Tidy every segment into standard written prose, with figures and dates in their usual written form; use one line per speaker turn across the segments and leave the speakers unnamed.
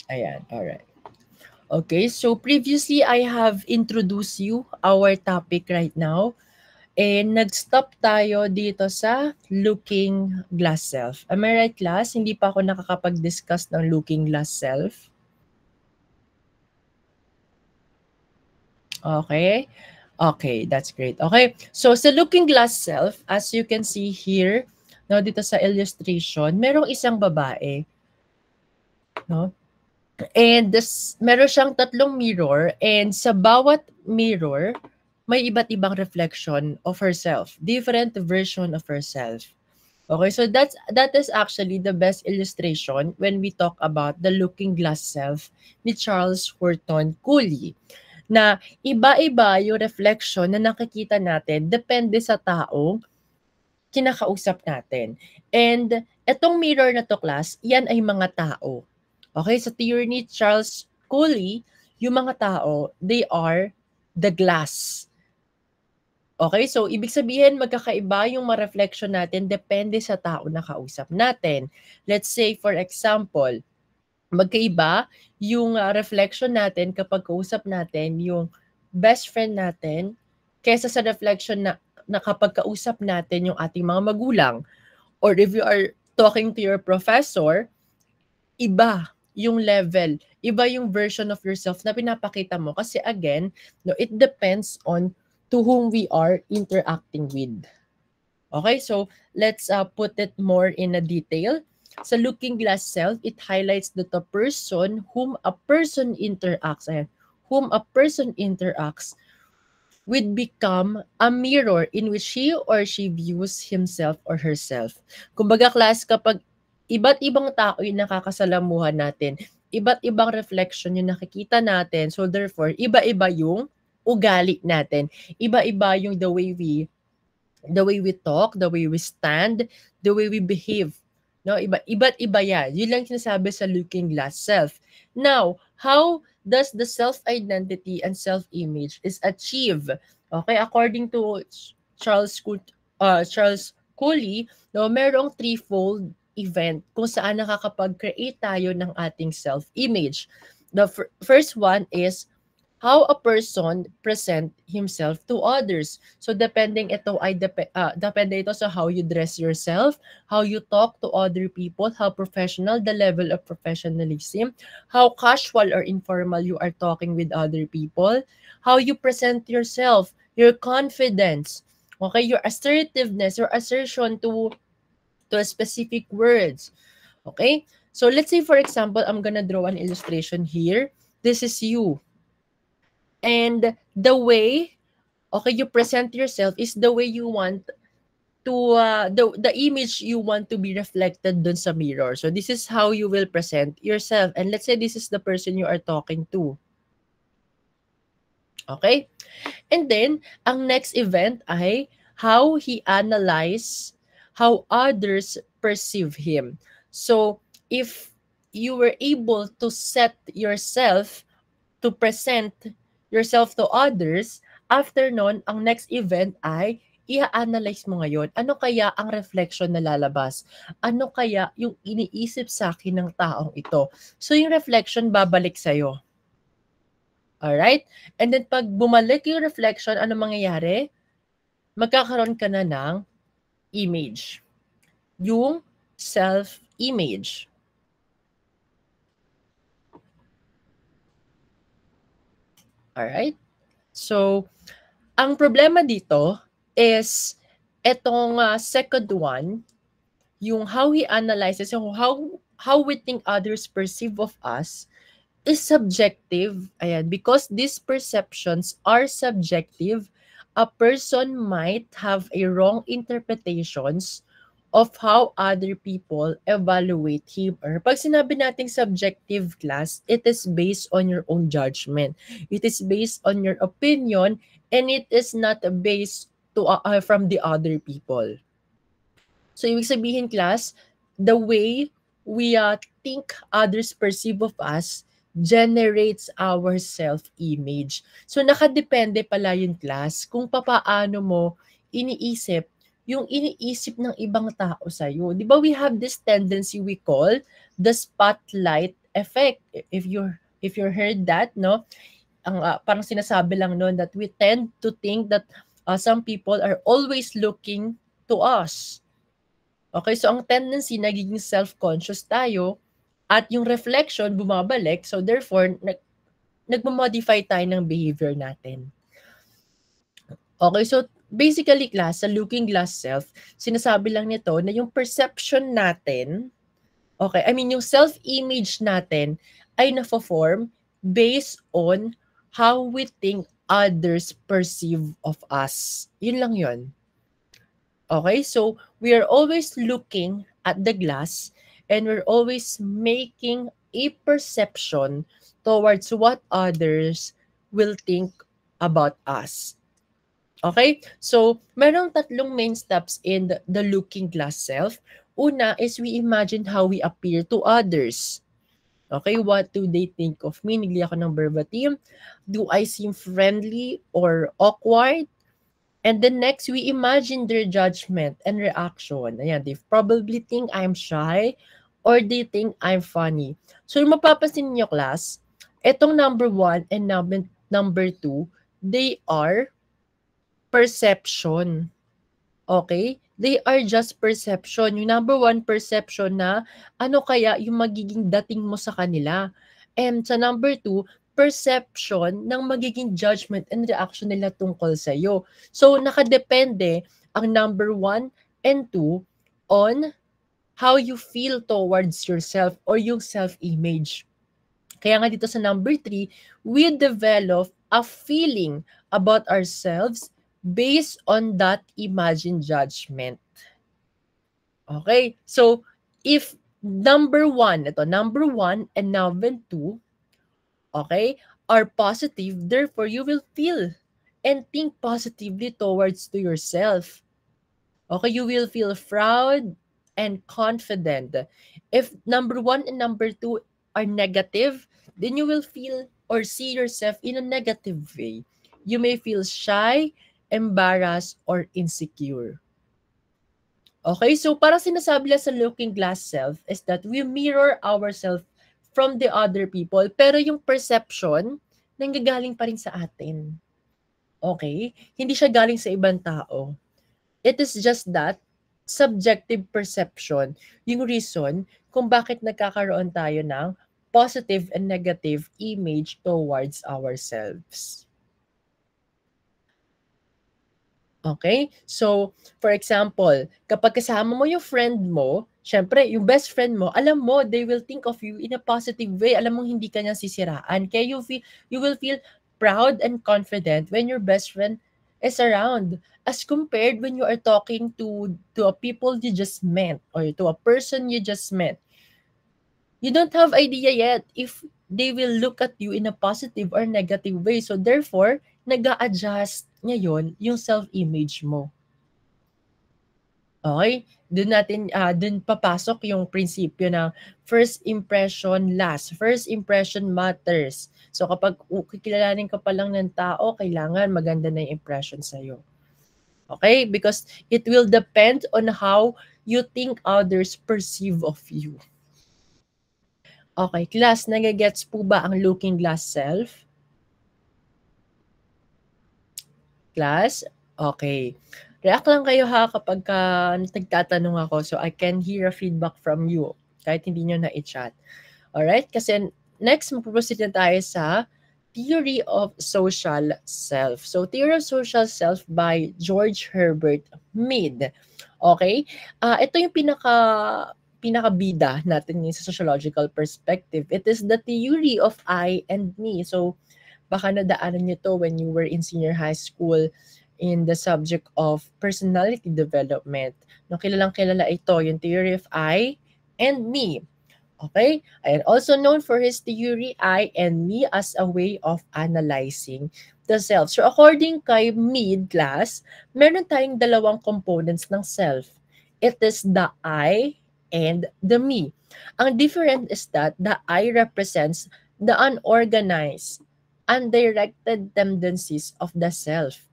Ayan, alright. Okay, so previously I have introduced you our topic right now. And nag-stop tayo dito sa looking glass self. Am I right, class? Hindi pa ako nakakapag-discuss ng looking glass self. Okay? Okay, that's great. Okay, so sa looking glass self, as you can see here, no, dito sa illustration, merong isang babae. No? And meron siyang tatlong mirror, and sa bawat mirror, may iba't ibang reflection of herself, different version of herself. Okay, so that is actually the best illustration when we talk about the looking glass self ni Charles Horton Cooley, na iba-iba yung reflection na nakikita natin depende sa taong kinakausap natin. And etong mirror na to, class, yan ay mga tao. Okay, sa theory ni Charles Cooley, yung mga tao, they are the glass. Okay, so ibig sabihin magkakaiba yung ma-reflection natin depende sa tao na kausap natin. Let's say for example, magkaiba yung reflection natin kapag kausap natin yung best friend natin kaysa sa reflection na kapag kausap natin yung ating mga magulang. Or if you are talking to your professor, iba yung level, iba yung version of yourself na pinapakita mo. Kasi again, no, it depends on to whom we are interacting with. Okay, so let's put it more in a detail. Sa looking glass self, it highlights that the person whom a person interacts would become a mirror in which he or she views himself or herself. Kumbaga, class, kapag iba't ibang tao yung nakakasalamuhan natin, iba't ibang reflection yung nakikita natin, so therefore, iba-iba yung ugali natin. Iba-iba yung the way we talk, the way we stand, the way we behave. No, iba't iba yan. Yun lang sinasabi sa looking glass self. Now, how does the self-identity and self-image is achieved? Okay, according to Charles Cooley, no, merong threefold event kung saan nakakapag-create tayo ng ating self-image. The first one is how a person present himself to others. So depending ito ay depende ito sa how you dress yourself, how you talk to other people, how professional the level of professionalism, how casual or informal you are talking with other people, how you present yourself, your confidence, okay, your assertiveness, your assertion to a specific words. Okay? So let's say for example, I'm gonna draw an illustration here. This is you. And the way, okay, you present yourself is the way you want to, the image you want to be reflected dun sa mirror. So this is how you will present yourself. And let's say this is the person you are talking to. Okay? And then, ang next event ay how he analyze how others perceive him. So, if you were able to set yourself to present yourself to others, after nun, ang next event ay i-analyze mo ngayon, ano kaya ang reflection na lalabas? Ano kaya yung iniisip sa akin ng taong ito? So, yung reflection babalik sa'yo. Alright? And then, pag bumalik yung reflection, ano mangyayari? Magkakaroon ka na ng image. Yung self-image. Alright? So, ang problema dito is etong second one, yung how he analyzes, yung how we think others perceive of us is subjective. Ayan, because these perceptions are subjective, a person might have a wrong interpretations of how other people evaluate him or her. Pag sinabi nating subjective, class, it is based on your own judgment. It is based on your opinion and it is not based from the other people. So, ibig sabihin, class, the way we think others perceive of us generates our self-image. So, nakadepende pala yun, class, kung papaano mo iniisip yung iniisip ng ibang tao sa'yo. Di ba we have this tendency we call the spotlight effect. If you heard that, no, ang parang sinasabi lang noon that we tend to think that some people are always looking to us. Okay, so ang tendency nagiging self-conscious tayo at yung reflection bumabalik, so therefore nagmo-modify tayo ng behavior natin. Okay, so basically class, sa looking glass self, sinasabi lang nito na yung perception natin, okay, I mean yung self-image natin ay na-form based on how we think others perceive of us. Yun lang yun. Okay, so we are always looking at the glass and we're always making a perception towards what others will think about us. Okay? So, merong tatlong main steps in the looking glass self. Una is we imagine how we appear to others. Okay, what do they think of me? Nagli ako ng verbatim. Do I seem friendly or awkward? And then next, we imagine their judgment and reaction. Ayan, they probably think I'm shy or they think I'm funny. So, mapapansin niyo, class, etong number 1 and number 2, they are perception. Okay? They are just perception. Yung number 1, perception na ano kaya yung magiging dating mo sa kanila. And sa number 2, perception ng magiging judgment and reaction nila tungkol sa'yo. So, nakadepende ang number 1 and 2 on how you feel towards yourself or yung self-image. Kaya nga dito sa number 3, we develop a feeling about ourselves based on that imagined judgment. Okay? So, if number 1 and number 2, okay, are positive, therefore you will feel and think positively towards to yourself. Okay, you will feel proud and confident. If number 1 and number 2 are negative, then you will feel or see yourself in a negative way. You may feel shy, embarrassed, or insecure. Okay, so parang sinasabi lang sa looking glass self is that we mirror ourselves from the other people, pero yung perception, nanggagaling pa rin sa atin. Okay? Hindi siya galing sa ibang tao. It is just that subjective perception, yung reason kung bakit nagkakaroon tayo ng positive and negative image towards ourselves. Okay? So, for example, kapag kasama mo yung friend mo, syempre, yung best friend mo, alam mo, they will think of you in a positive way. Alam mo, hindi ka niya sisiraan. Kaya you will feel proud and confident when your best friend is around as compared when you are talking to a people you just met or to a person you just met. You don't have idea yet if they will look at you in a positive or negative way. So therefore, nag-a-adjust ngayon yung self-image mo. Okay? Doon papasok yung prinsipyo ng first impression last. First impression matters. So kapag kikilalanin ka pa lang ng tao, kailangan maganda na yung impression sa'yo. Okay? Because it will depend on how you think others perceive of you. Okay, class, nagagets po ba ang looking glass self? Class? Okay. React lang kayo ha kapag nagtatanong ako so I can hear a feedback from you kahit hindi nyo na-i-chat. Alright? Kasi next, mag-proceed na tayo sa Theory of Social Self. So, Theory of Social Self by George Herbert Mead. Okay? Ito yung pinakabida natin sa sociological perspective. It is the theory of I and me. So, baka nadaanan nyo to when you were in senior high school in the subject of personality development. No, kilalang-kilala ito, yung theory of I and me. Okay? And also known for his theory, I and me as a way of analyzing the self. So, according kay Mead class, meron tayong dalawang components ng self. It is the I and the me. Ang different is that the I represents the unorganized, undirected tendencies of the self,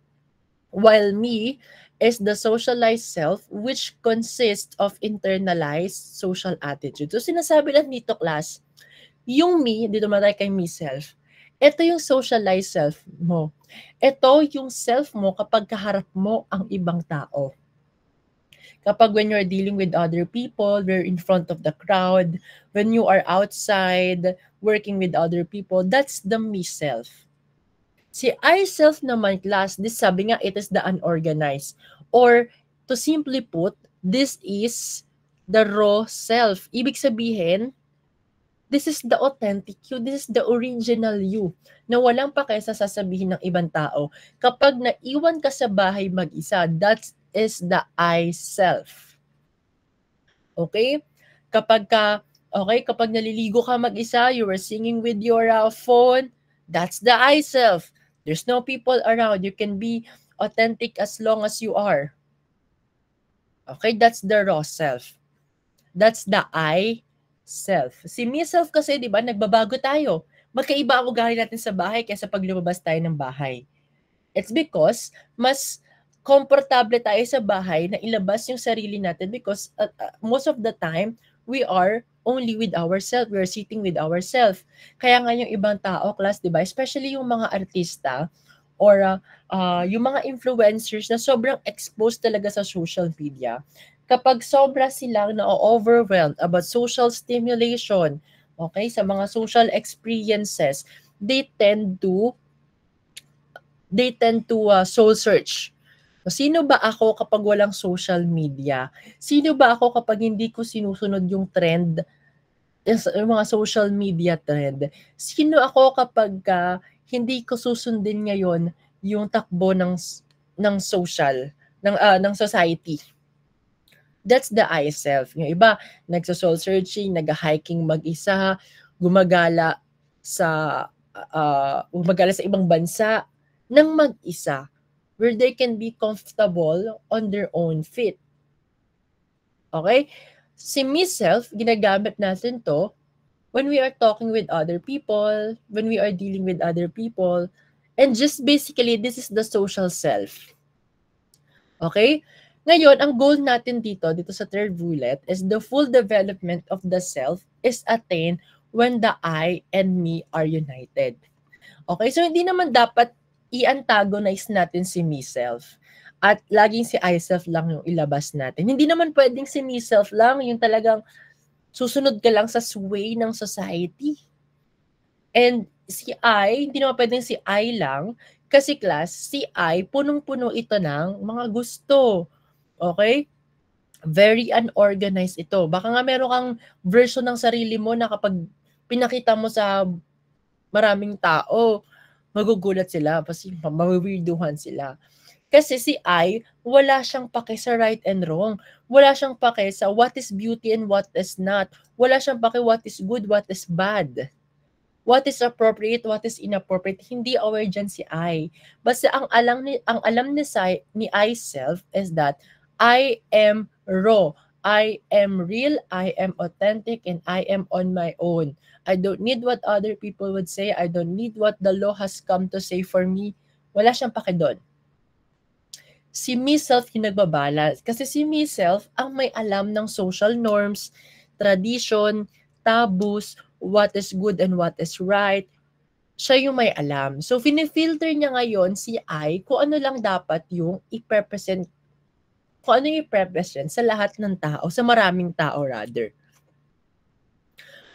while me is the socialized self which consists of internalized social attitude. So sinasabi lang dito class, Yung me, dito naman tayo kay me self, ito yung socialized self mo. Ito yung self mo kapag kaharap mo ang ibang tao. Kapag when you're dealing with other people, we're in front of the crowd, when you are outside, working with other people, that's the me self. Si I self naman, class, this sabi nga, it is the unorganized. Or, to simply put, this is the raw self. Ibig sabihin, this is the authentic you, this is the original you, na walang pake sa sasabihin ng ibang tao. Kapag naiwan ka sa bahay mag-isa, that is the I self. Okay? Kapag naliligo ka mag-isa, you were singing with your phone, that's the I self. There's no people around. You can be authentic as long as you are. Okay? That's the raw self. That's the I self. Si me self kasi, di ba, nagbabago tayo. Magkaiba ang ugali natin sa bahay kaysa pag lumabas tayo ng bahay. It's because mas komportable tayo sa bahay na ilabas yung sarili natin because most of the time, we are only with ourselves. We are sitting with ourselves. Kaya nga yung ibang tao, class, di ba? Especially yung mga artista or yung mga influencers na sobrang exposed talaga sa social media. Kapag sobra silang na-overwhelmed about social stimulation, okay, sa mga social experiences, they tend to soul search. Sino ba ako kapag walang social media? Sino ba ako kapag hindi ko sinusunod yung trend, yung mga social media trend? Sino ako kapag hindi ko susundin ngayon yung takbo ng social, ng society? That's the I self. Yung iba, nagso-soul searching, nag-hiking mag-isa, gumagala sa ibang bansa ng mag-isa where they can be comfortable on their own feet. Okay? Si me self, ginagamit natin to when we are talking with other people, when we are dealing with other people, and just basically, this is the social self. Okay? Ngayon, ang goal natin dito sa third bullet is the full development of the self is attained when the I and me are united. Okay? So, hindi naman dapat i-antagonize natin si me self. At laging si I self lang yung ilabas natin. Hindi naman pwedeng si me self lang yung talagang susunod ka lang sa sway ng society. And si I, hindi naman pwedeng si I lang kasi class, si I, punong-puno ito ng mga gusto. Okay? Very unorganized ito. Baka nga meron kang version ng sarili mo na kapag pinakita mo sa maraming tao, magugulat sila, kasi mawiwirduhan sila. Kasi si I, wala siyang pake sa right and wrong. Wala siyang pake sa what is beauty and what is not. Wala siyang pake what is good, what is bad. What is appropriate, what is inappropriate. Hindi aware dyan si I. Basta ang alam ni I self is that I am raw. I am real, I am authentic, and I am on my own. I don't need what other people would say. I don't need what the law has come to say for me. Wala siyang pake doon. Si me self yung nagbabalance. Kasi si me self ang may alam ng social norms, tradition, taboos, what is good and what is right. Siya yung may alam. So, finifilter niya ngayon si I kung ano lang dapat yung i-represent, kung ano yung i-represent sa lahat ng tao, sa maraming tao rather.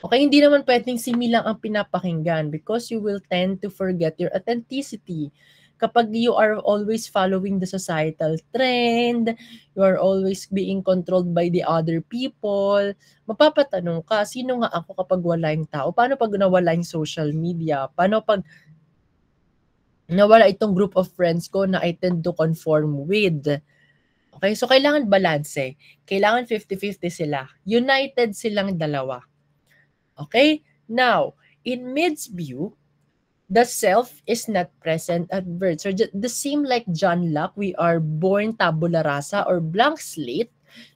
Okay, hindi naman pwedeng si me lang ang pinapakinggan because you will tend to forget your authenticity. Kapag you are always following the societal trend, you are always being controlled by the other people, mapapatanong ka, sino nga ako kapag wala yung tao? Paano pag nawala yung social media? Paano pag nawala itong group of friends ko na I tend to conform with? Okay, so kailangan balance. Kailangan 50-50 sila. United silang dalawa. Okay? Now, in Mid's view, the self is not present at birth. So, the same like John Locke, we are born tabula rasa or blank slate,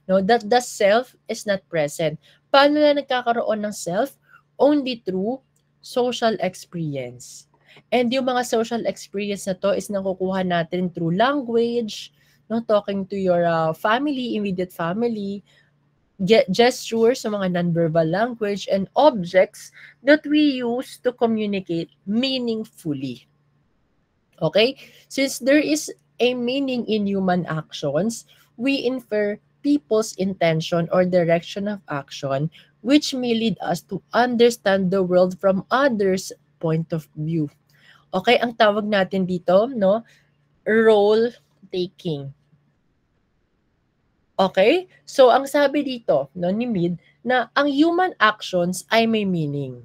no, that the self is not present. Paano na nagkakaroon ng self? Only through social experience. And yung mga social experience na to is nakukuha natin through language, no, talking to your family, immediate family, gestures, sa mga nonverbal language, and objects that we use to communicate meaningfully. Okay? Since there is a meaning in human actions, we infer people's intention or direction of action, which may lead us to understand the world from others' point of view. Okay, ang tawag natin dito, no, role taking. Okay? So ang sabi dito, no, ni Mead, na ang human actions ay may meaning.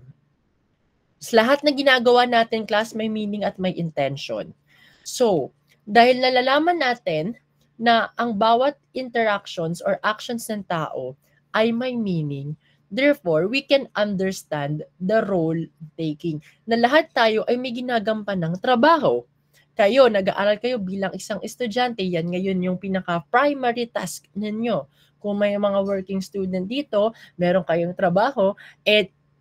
Lahat na ginagawa natin, class, may meaning at may intention. So, dahil nalalaman natin na ang bawat interactions or actions ng tao ay may meaning, therefore, we can understand the role taking. Na lahat tayo ay may ginagampan ng trabaho. Kayo, nag-aaral kayo bilang isang estudyante, yan ngayon yung pinaka-primary task ninyo. Kung may mga working student dito, meron kayong trabaho,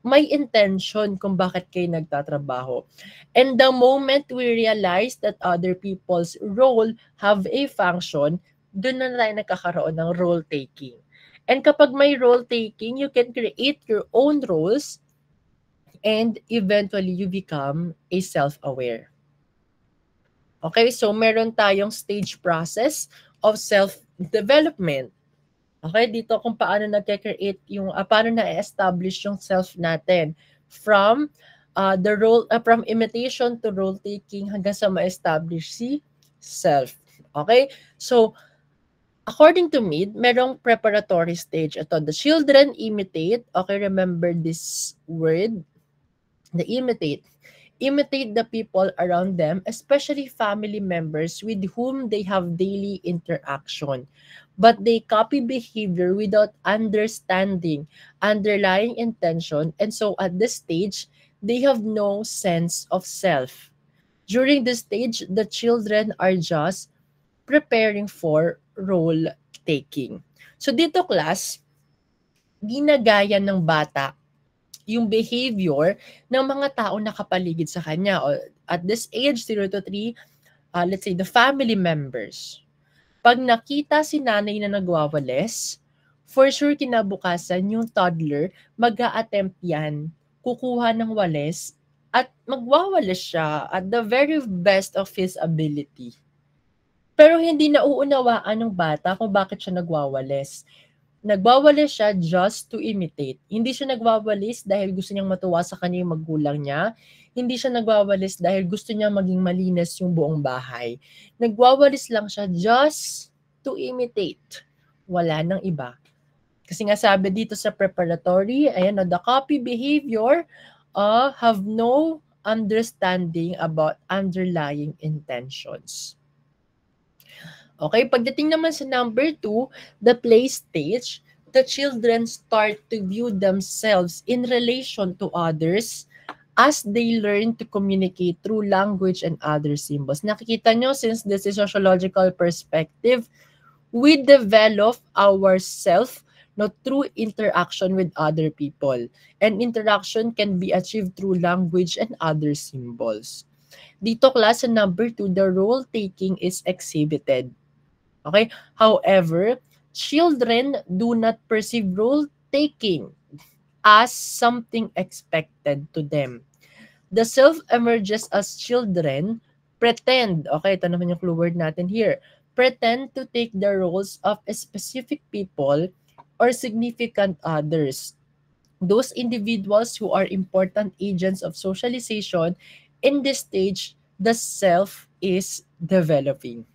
may intention kung bakit kayo nagtatrabaho. And the moment we realize that other people's role have a function, doon na tayo nagkakaroon ng role-taking. And kapag may role-taking, you can create your own roles and eventually you become a self-aware. Okay, so meron tayong stage process of self-development. Okay, dito kung paano nagke-create yung paano na-establish yung self natin from the role from imitation to role taking hanggang sa ma-establish si self. Okay? So according to Mead, merong preparatory stage. Ito, the children imitate. Okay, remember this word, the imitate. Imitate the people around them, especially family members with whom they have daily interaction. But they copy behavior without understanding underlying intention, and so at this stage, they have no sense of self. During this stage, the children are just preparing for role taking. So dito, class, ginagaya ng bata yung behavior ng mga tao na kapaligid sa kanya. At this age, 0 to 3, let's say the family members. Pag nakita si nanay na nagwawalis, for sure kinabukasan yung toddler, mag-a-attempt yan, kukuha ng walis, at magwawalis siya at the very best of his ability. Pero hindi nauunawaan ng bata kung bakit siya nagwawalis. Nagwawalis siya just to imitate. Hindi siya nagwawalis dahil gusto niyang matuwa sa kanya yung magulang niya. Hindi siya nagwawalis dahil gusto niya maging malinis yung buong bahay. Nagwawalis lang siya just to imitate. Wala nang iba. Kasi nga sabi dito sa preparatory, ayan, the copy behavior have no understanding about underlying intentions. Okay, pagdating naman sa number 2, the play stage, the children start to view themselves in relation to others as they learn to communicate through language and other symbols. Nakikita nyo, since this is sociological perspective, we develop ourselves through interaction with other people. And interaction can be achieved through language and other symbols. Dito, class, sa number 2, the role-taking is exhibited. Okay? However, children do not perceive role-taking as something expected to them. The self emerges as children pretend, okay, ito naman yung clue word natin here, pretend to take the roles of a specific people or significant others. Those individuals who are important agents of socialization, in this stage, the self is developing.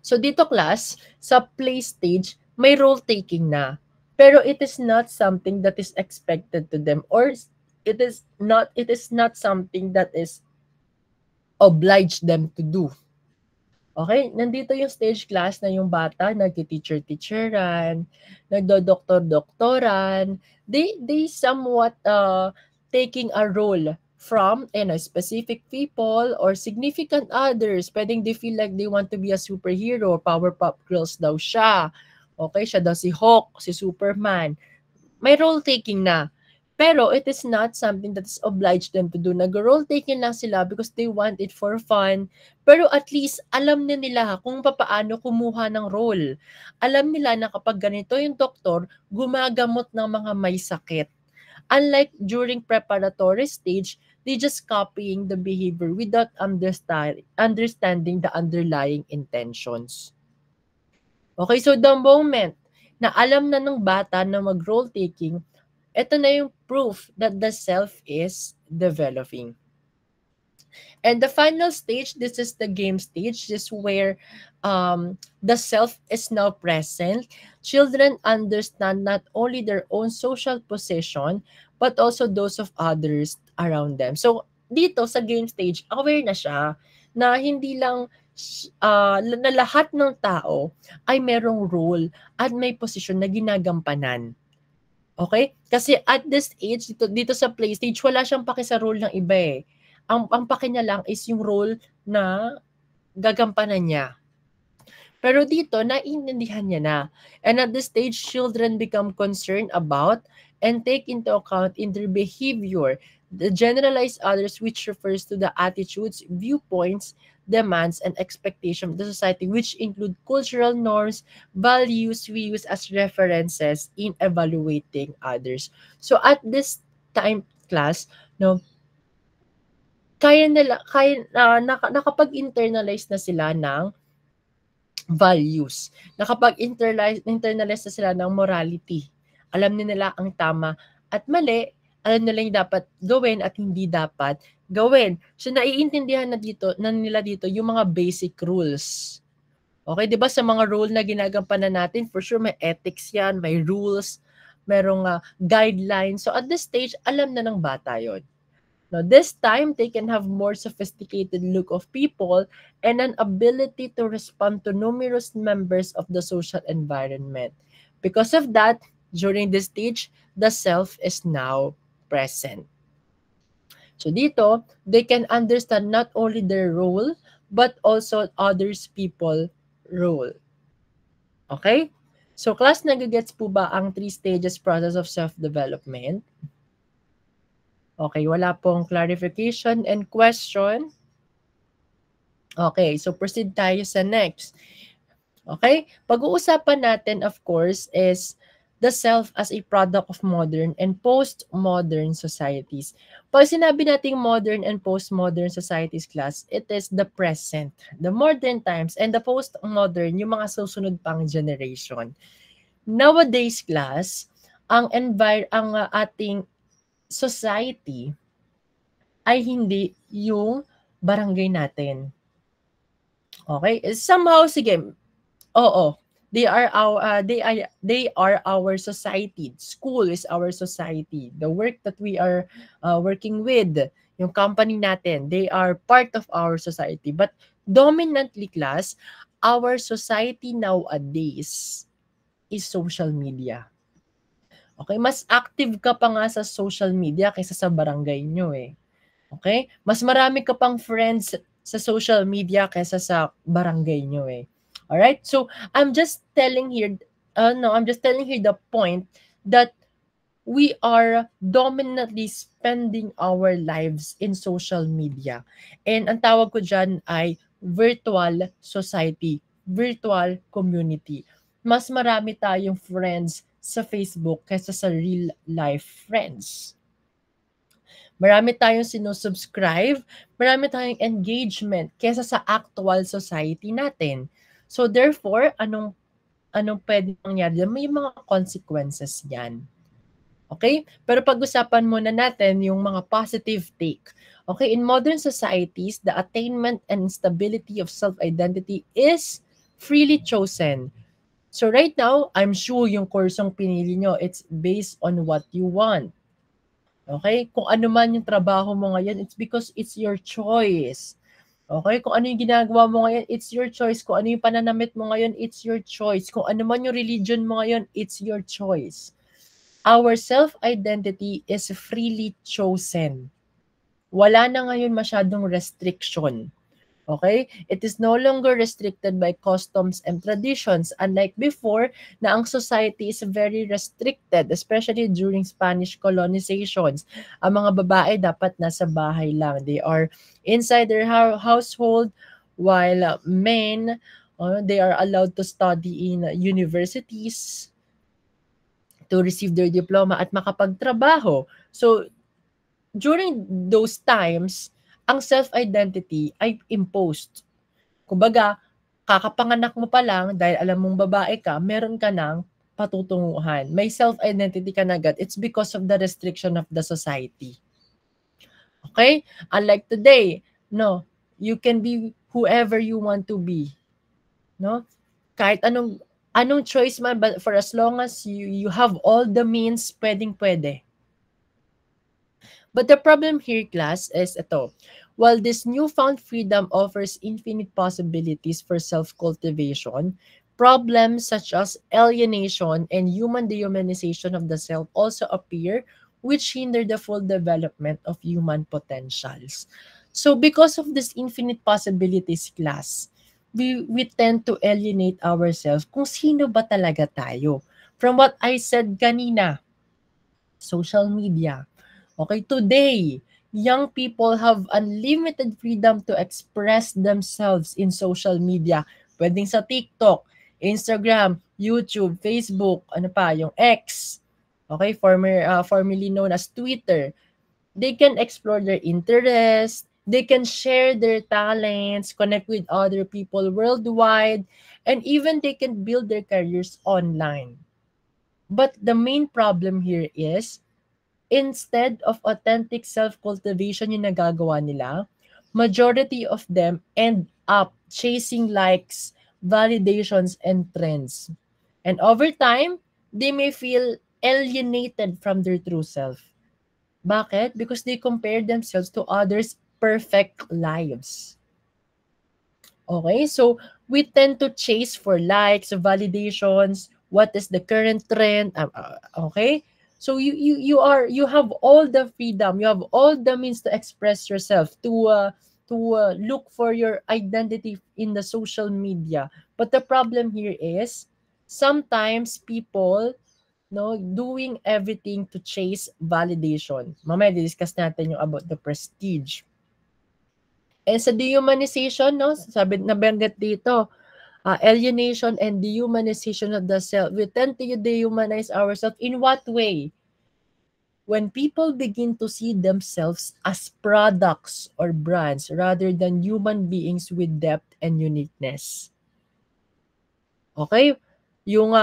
So dito, class, sa play stage, may role-taking na. Pero it is not something that is expected to them, or it is not something that is obliged them to do. Okay? Nandito yung stage, class, na yung bata nagti-teacher-teacheran, nagdo-doktor-doktoran. They somewhat taking a role from specific people or significant others. Pwedeng they feel like they want to be a superhero. Powerpuff Girls daw siya. Okay, siya daw si Hulk, si Superman. May role-taking na. Pero it is not something that is obliged them to do. Nag-role taking lang sila because they want it for fun. Pero at least alam na nila kung paano kumuha ng role. Alam nila na kapag ganito yung doktor, gumagamot ng mga may sakit. Unlike during preparatory stage, they just copying the behavior without understanding the underlying intentions. Okay, so the moment na alam na ng bata na mag-role taking, ito na yung proof that the self is developing. And the final stage, this is the game stage, this is where the self is now present. Children understand not only their own social position, but also those of others around them. So, dito sa game stage, aware na siya na hindi lang na lahat ng tao ay merong role at may posisyon na ginagampanan. Okay? Kasi at this age, dito sa play stage, wala siyang paki sa role ng iba eh. Ang paki niya lang is yung role na gagampanan niya. Pero dito, naiintindihan niya na. And at this stage, children become concerned about and take into account in their behavior the generalized others, which refers to the attitudes, viewpoints, demands, and expectations of the society, which include cultural norms, values we use as references in evaluating others. So at this time, class, no, nakapag-internalize na sila ng values. Nakapag-internalize na sila ng morality. Alam nila ang tama at mali, alam nila yung dapat gawin at hindi dapat gawin. So naiintindihan na nila dito yung mga basic rules. Okay, 'di ba sa mga rule na ginagampanan natin, for sure may ethics 'yan, may rules, merong guidelines. So at this stage, alam na ng bata 'yon. Now, this time, they can have more sophisticated look of people and an ability to respond to numerous members of the social environment. Because of that, during this stage, the self is now present. So dito, they can understand not only their role, but also others people role. Okay? So class, nagigets po ba ang 3 stages process of self-development? Okay, wala pong clarification and question. Okay, so proceed tayo sa next. Okay, pag-uusapan natin of course is the self as a product of modern and postmodern societies. Pag sinabi nating modern and postmodern societies class, it is the present, the modern times, and the postmodern, yung mga susunod pang generation. Nowadays class, ang ating society ay hindi yung barangay natin. Okay? Somehow, sige, oo, they are our society. School is our society. The work that we are working with, yung company natin, they are part of our society. But dominantly class, our society nowadays is social media. Okay, mas active ka pa nga sa social media kaysa sa barangay nyo eh. Okay? Mas marami ka pang friends sa social media kaysa sa barangay nyo eh. Alright? So, I'm just telling here the point that we are dominantly spending our lives in social media. And ang tawag ko dyan ay virtual society, virtual community. Mas marami tayong friends sa Facebook kaysa sa real life friends. Marami tayong sinusubscribe, marami tayong engagement kaysa sa actual society natin. So therefore, anong pwede mangyari? May mga consequences yan. Okay? Pero pag-usapan muna natin yung mga positive take. Okay, in modern societies, the attainment and stability of self-identity is freely chosen. So right now, I'm sure yung kursong pinili nyo, it's based on what you want. Okay? Kung ano man yung trabaho mo ngayon, it's because it's your choice. Okay? Kung ano yung ginagawa mo ngayon, it's your choice. Kung ano yung pananamit mo ngayon, it's your choice. Kung ano man yung religion mo ngayon, it's your choice. Our self-identity is freely chosen. Wala na ngayon masyadong restriction. Okay? It is no longer restricted by customs and traditions, unlike before na ang society is very restricted, especially during Spanish colonizations. Ang mga babae dapat nasa bahay lang. They are inside their household, while men, they are allowed to study in universities to receive their diploma at makapagtrabaho. So, during those times, ang self-identity ay imposed. Kumbaga, kakapanganak mo pa lang dahil alam mong babae ka, meron ka ng patutunguhan. May self-identity ka na agad. It's because of the restriction of the society. Okay? Unlike today, no, you can be whoever you want to be. No? Kahit anong choice man, but for as long as you have all the means, pwedeng-pwede. But the problem here, class, is ito. While this newfound freedom offers infinite possibilities for self-cultivation, problems such as alienation and human dehumanization of the self also appear, which hinder the full development of human potentials. So because of this infinite possibilities, class, we tend to alienate ourselves kung sino ba talaga tayo. From what I said kanina, social media. Okay, today, young people have unlimited freedom to express themselves in social media. Pwedeng sa TikTok, Instagram, YouTube, Facebook, ano pa, yung X. Okay, formerly known as Twitter. They can explore their interests, they can share their talents, connect with other people worldwide, and even they can build their careers online. But the main problem here is, instead of authentic self-cultivation yung nagagawa nila, majority of them end up chasing likes, validations, and trends. And over time, they may feel alienated from their true self. Bakit? Because they compare themselves to others' perfect lives. Okay? So, we tend to chase for likes, validations, what is the current trend, okay? So you have all the freedom, you have all the means to express yourself, to look for your identity in the social media. But the problem here is sometimes people doing everything to chase validation. Mamaya discuss natin yung about the prestige. And sa dehumanization, sabi nabanggit dito, alienation and dehumanization of the self. We tend to dehumanize ourselves. In what way? When people begin to see themselves as products or brands rather than human beings with depth and uniqueness. Okay? Yung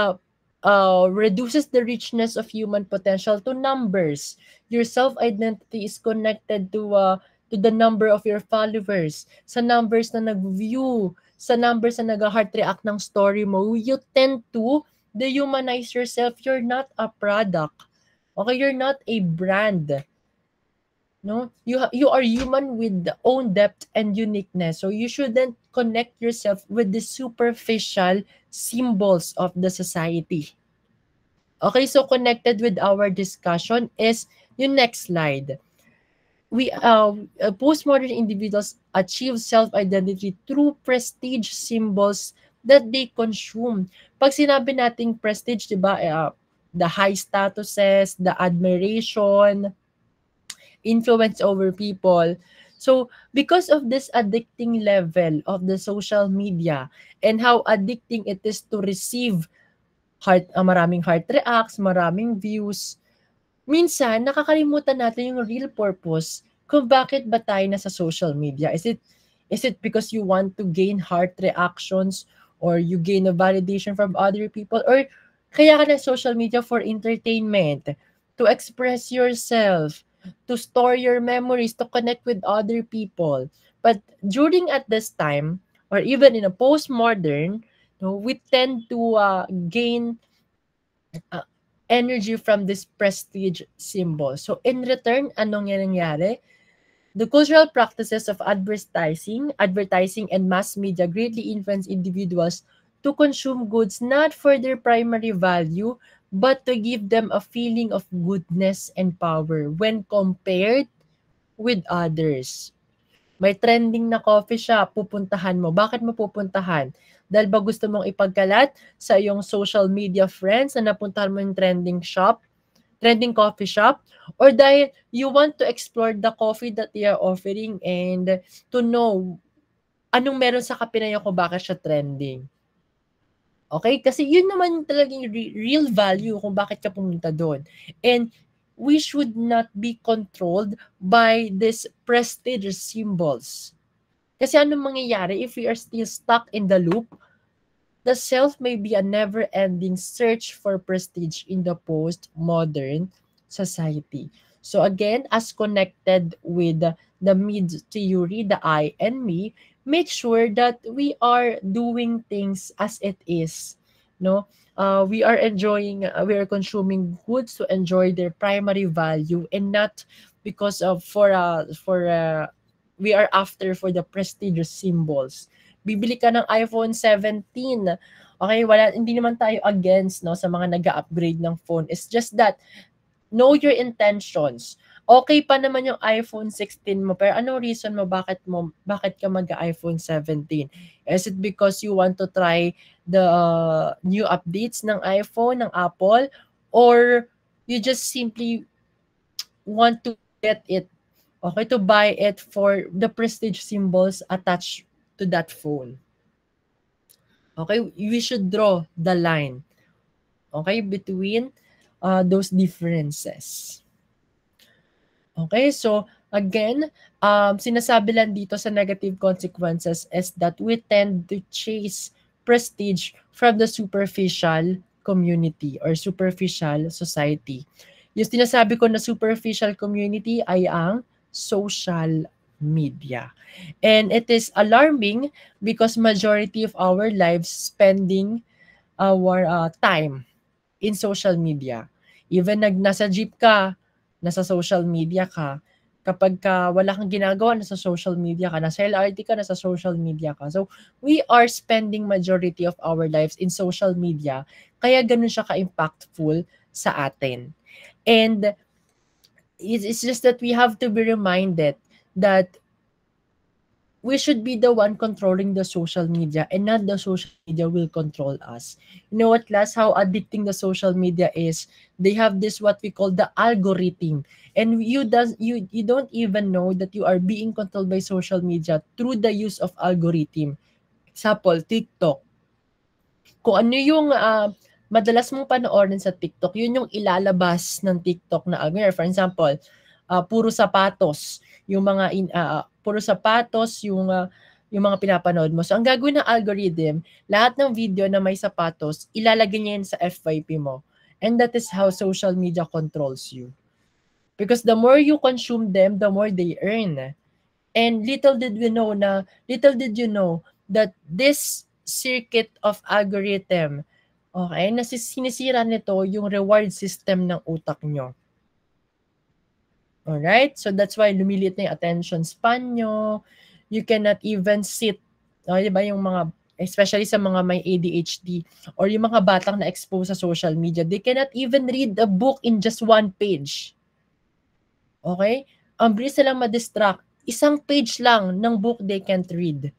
reduces the richness of human potential to numbers. Your self-identity is connected to the number of your followers, sa numbers na nag-view, sa numbers na nag-heart react ng story mo. You tend to dehumanize yourself. You're not a product. Okay, you're not a brand. No, you are human with the own depth and uniqueness. So you shouldn't connect yourself with the superficial symbols of the society. Okay, so connected with our discussion is yung next slide. We postmodern individuals achieve self-identity through prestige symbols that they consume. Pag sinabi nating prestige, 'di ba? The high statuses, the admiration, influence over people. So, because of this addicting level of the social media and how addicting it is to receive maraming heart reacts, maraming views, minsan nakakalimutan natin yung real purpose kung bakit ba tayo nasa social media. Is it because you want to gain heart reactions or you gain a validation from other people, or kaya ka na social media for entertainment, to express yourself, to store your memories, to connect with other people. But during at this time, or even in a postmodern, we tend to gain energy from this prestige symbol. So in return, anong nangyari? The cultural practices of advertising and mass media greatly influence individuals to consume goods not for their primary value, but to give them a feeling of goodness and power when compared with others. May trending na coffee shop, pupuntahan mo. Bakit mo pupuntahan? Dahil ba gusto mong ipagkalat sa iyong social media friends na napuntahan mo yung trending coffee shop? Or dahil you want to explore the coffee that they are offering and to know anong meron sa kape na yun kung bakit siya trending? Okay? Kasi yun naman talagang real value kung bakit ka pumunta doon. And we should not be controlled by these prestige symbols. Kasi anong mangyayari if we are still stuck in the loop? The self may be a never-ending search for prestige in the post-modern society. So again, as connected with the mid theory, the I and me, make sure that we are doing things as it is. No, we are we are consuming goods to enjoy their primary value and not because of we are after for the prestigious symbols. Bibili ka ng iPhone 17. Okay, hindi naman tayo against no sa mga nag-upgrade ng phone. It's just that know your intentions. Okay pa naman yung iPhone 16 mo, pero anong reason mo bakit ka mag-iPhone 17? Is it because you want to try the new updates ng iPhone, ng Apple, or you just simply want to get it, okay, to buy it for the prestige symbols attached to that phone? Okay, we should draw the line, okay, between those differences. Okay, so again, sinasabi lang dito sa negative consequences is that we tend to chase prestige from the superficial community or superficial society. Yung sinasabi ko na superficial community ay ang social media. And it is alarming because majority of our lives spending our time in social media. Even nasa jeep ka, nasa social media ka. Kapag wala kang ginagawa, nasa social media ka. Nasa LRT ka, nasa social media ka. So, we are spending majority of our lives in social media. Kaya ganun siya ka-impactful sa atin. And it's just that we have to be reminded that we should be the one controlling the social media and not the social media will control us. You know what, class? How addicting the social media is. They have this what we call the algorithm. And you don't even know that you are being controlled by social media through the use of algorithm. Example, TikTok. Kung ano yung madalas mong panoorin sa TikTok, yun yung ilalabas ng TikTok na algorithm. For example, puro sapatos, yung mga puro sapatos yung mga pinapanood mo. So ang gagawin ng algorithm, lahat ng video na may sapatos, ilalagay niya yun sa FYP mo. And that is how social media controls you. Because the more you consume them, the more they earn. And little did you know that this circuit of algorithm, okay, sinisira nito yung reward system ng utak nyo. Alright? So that's why lumiliit na yung attention span nyo. You cannot even sit. Diba yung mga, especially sa mga may ADHD or yung mga batang na-expose sa social media, they cannot even read a book in just one page. Okay? Ang bilis na lang ma-distract. Isang page lang ng book they can't read.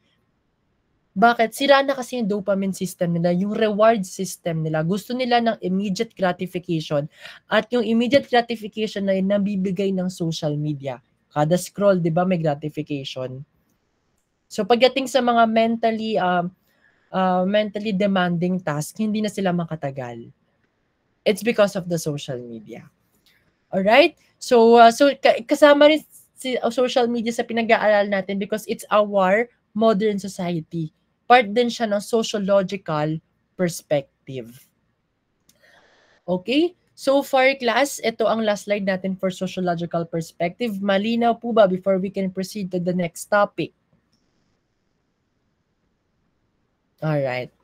Bakit? Sira na kasi yung dopamine system nila, yung reward system nila. Gusto nila ng immediate gratification. At yung immediate gratification na yun, nabibigay ng social media. Kada scroll, di ba, may gratification. So pagdating sa mga mentally demanding task, hindi na sila makatagal. It's because of the social media. Alright? So kasama rin si social media sa pinag-aaral natin because it's our modern society. Part din siya ng sociological perspective. Okay? So far, class, ito ang last slide natin for sociological perspective. Malinaw po ba before we can proceed to the next topic? Alright.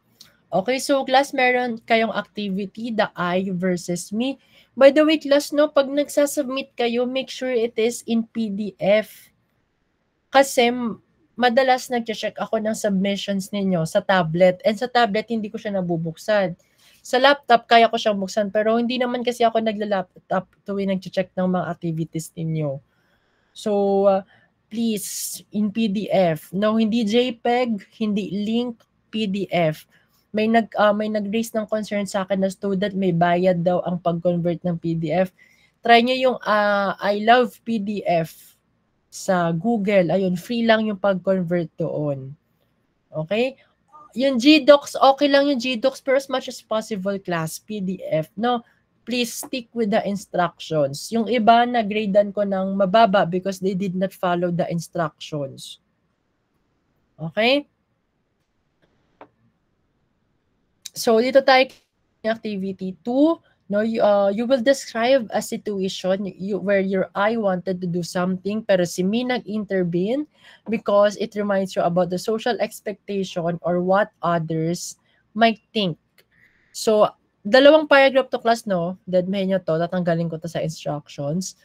Okay, so class, meron kayong activity, the I versus me. By the way, class, no, pag nagsasubmit kayo, make sure it is in PDF. Kasi madalas nag-check ako ng submissions ninyo sa tablet. And sa tablet, hindi ko siya nabubuksan. Sa laptop, kaya ko siyang buksan. Pero hindi naman kasi ako nagla-laptop tuwing nag-check ng mga activities ninyo. So, please, in PDF. No, hindi JPEG, hindi link, PDF. May nag-raise ng concern sa akin na student may bayad daw ang pag-convert ng PDF. Try nyo yung I love PDF sa Google. Ayun, free lang yung pag-convert doon. Okay? Yung GDocs, okay lang yung GDocs, pero as much as possible, class, PDF, no? Please stick with the instructions. Yung iba, na-gradean ko ng mababa because they did not follow the instructions. Okay? So, dito tayo activity 2. No, you will describe a situation where your I wanted to do something pero si me nag-intervene because it reminds you about the social expectation or what others might think. So, dalawang paragraph to class, no? Deadmahin nyo to. Tatanggalin ko to sa instructions.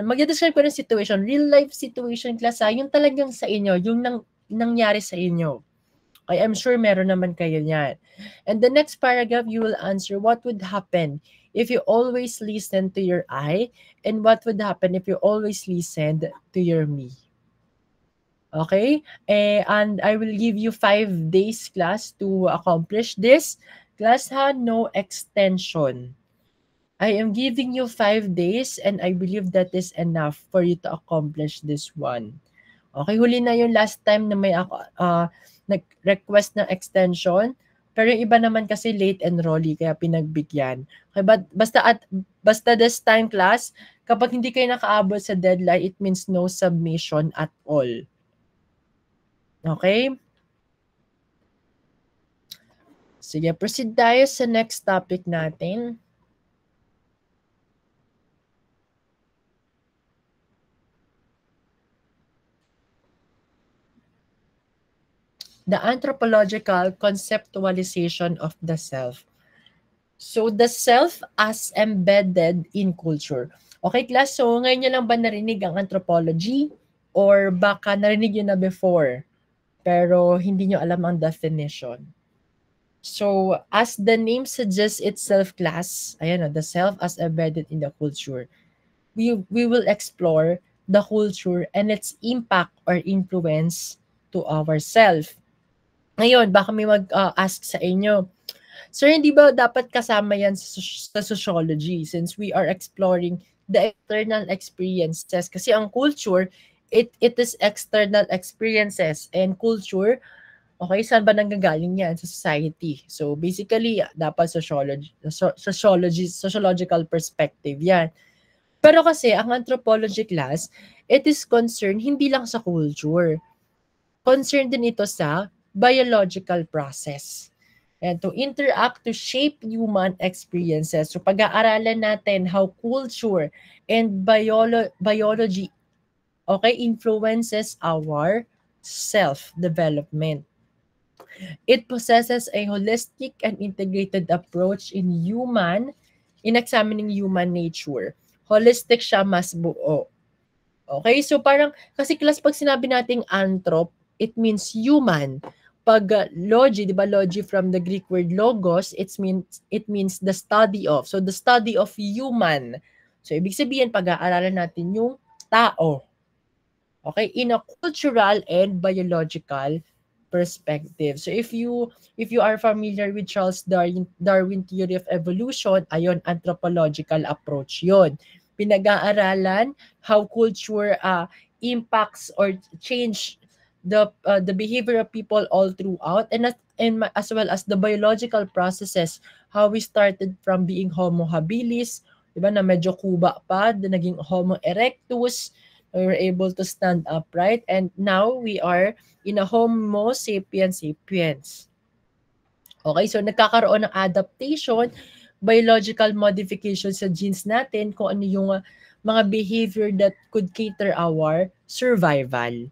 Mag-describe ko ng situation. Real life situation class, yung talagang sa inyo, yung nangyari sa inyo. I am sure meron naman kayo yan. And the next paragraph, you will answer what would happen if you always listen to your I and what would happen if you always listened to your me. Okay? And I will give you 5 days class to accomplish this. Class had no extension. I am giving you 5 days and I believe that is enough for you to accomplish this one. Okay, huli na yung last time na may nag-request ng extension. Pero yung iba naman kasi late enrollee kaya pinagbigyan. Okay, but basta this time class, kapag hindi kayo nakaabot sa deadline, it means no submission at all. Okay? Sige, proceed tayo sa next topic natin. The anthropological conceptualization of the self. So, the self as embedded in culture. Okay, class? So, ngayon nyo lang ba narinig ang anthropology? Or baka narinig nyo na before, pero hindi nyo alam ang definition? So, as the name suggests itself, class, ayan, the self as embedded in the culture, we will explore the culture and its impact or influence to ourselves. Ngayon, baka may mag-ask sa inyo, sir, hindi ba dapat kasama yan sa sociology since we are exploring the external experiences? Kasi ang culture, it is external experiences and culture, okay, saan ba nanggagaling yan? Sa society. So basically, dapat sociological perspective yan. Pero kasi, ang anthropology class, it is concerned hindi lang sa culture. Concerned din ito sa biological process. And to interact to shape human experiences. So pag-aaralan natin how culture and biology influences our self-development. It possesses a holistic and integrated approach in examining human nature. Holistic siya, mas buo. Okay, so parang, kasi class pag sinabi nating anthrop, it means human. Pag logi, di ba, logi from the Greek word logos, it means the study of. So the study of human. So ibig sabihin, pag-aaralan natin yung tao. Okay, in a cultural and biological perspective. So if you are familiar with Charles Darwin theory of evolution, ayon, anthropological approach 'yon. Pinag-aaralan how culture impacts or change the behavior of people all throughout, and as well as the biological processes, how we started from being Homo habilis, diba, na medyo kuba pa, naging Homo erectus, we were able to stand upright, and now we are in a Homo sapiens sapiens. Okay, so nagkakaroon ng adaptation, biological modification sa genes natin, kung ano yung mga behavior that could cater our survival.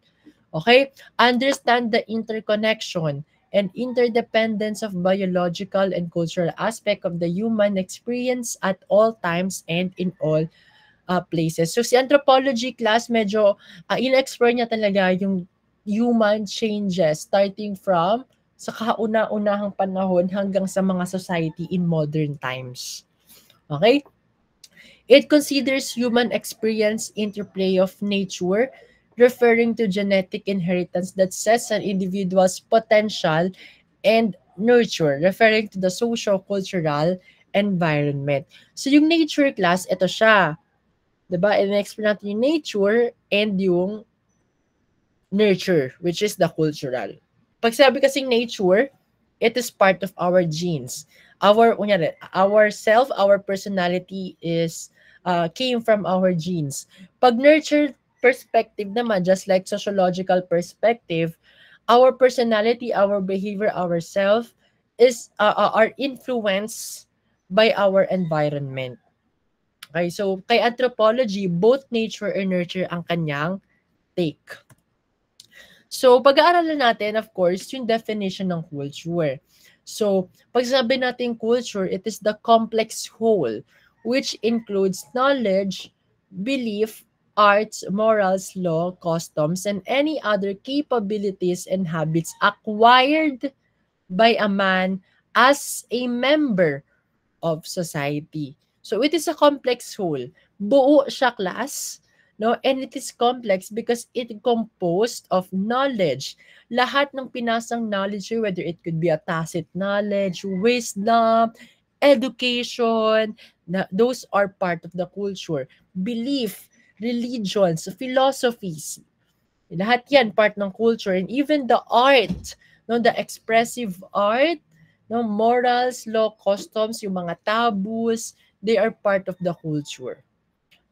Okay? Understand the interconnection and interdependence of biological and cultural aspect of the human experience at all times and in all places. So si anthropology class, medyo in-explore niya talaga yung human changes starting from sa kauna-unahang panahon hanggang sa mga society in modern times. Okay? It considers human experience, interplay of nature, referring to genetic inheritance that sets an individual's potential, and nurture, referring to the socio-cultural environment. So yung nature class, ito siya. Diba? In-explain natin yung nature and yung nurture, which is the cultural. Pag sabi kasing nature, it is part of our genes. Our self, our personality is came from our genes. Pag nurture perspective naman, just like sociological perspective, our personality, our behavior, our self is are influenced by our environment. Okay, so kay anthropology, both nature and nurture ang kanyang take. So, pag-aaralan natin, of course, yung definition ng culture. So, pag sabi natin culture, it is the complex whole, which includes knowledge, belief, arts, morals, law, customs, and any other capabilities and habits acquired by a man as a member of society. So it is a complex whole. Buo siya class, no? And it is complex because it composed of knowledge. Lahat ng pinasang knowledge, whether it could be a tacit knowledge, wisdom, education, those are part of the culture. Belief, religions, philosophies, lahat yan part ng culture, and even the art, no, the expressive art, no, morals, law, customs, yung mga taboos, they are part of the culture.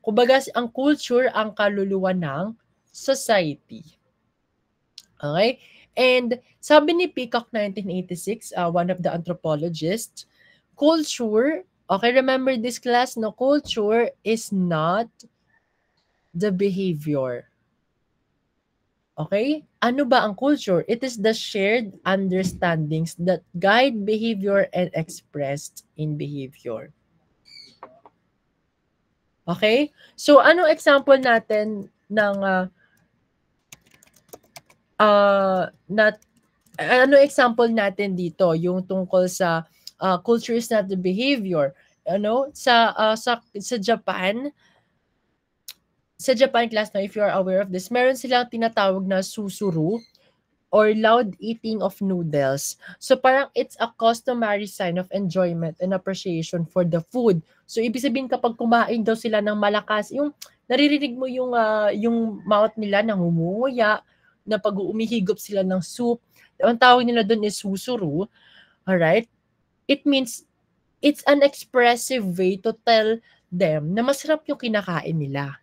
Kumbaga, ang culture ang kaluluwa ng society. Okay? And sabi ni Peacock 1986, one of the anthropologists, culture, okay, remember this class, no, culture is not the behavior. Okay? Ano ba ang culture? It is the shared understandings that guide behavior and expressed in behavior. Okay? So, anong example natin ng ano example natin dito? Yung tungkol sa culture is not the behavior. Ano? Sa Japan, class, na if you are aware of this, meron silang tinatawag na susuru or loud eating of noodles. So parang it's a customary sign of enjoyment and appreciation for the food. So ibig sabihin kapag kumain daw sila ng malakas, yung naririnig mo yung mouth nila nang humunguya, na pag umihigop sila ng soup, ang tawag nila doon is susuru. Alright? It means it's an expressive way to tell them na masarap yung kinakain nila.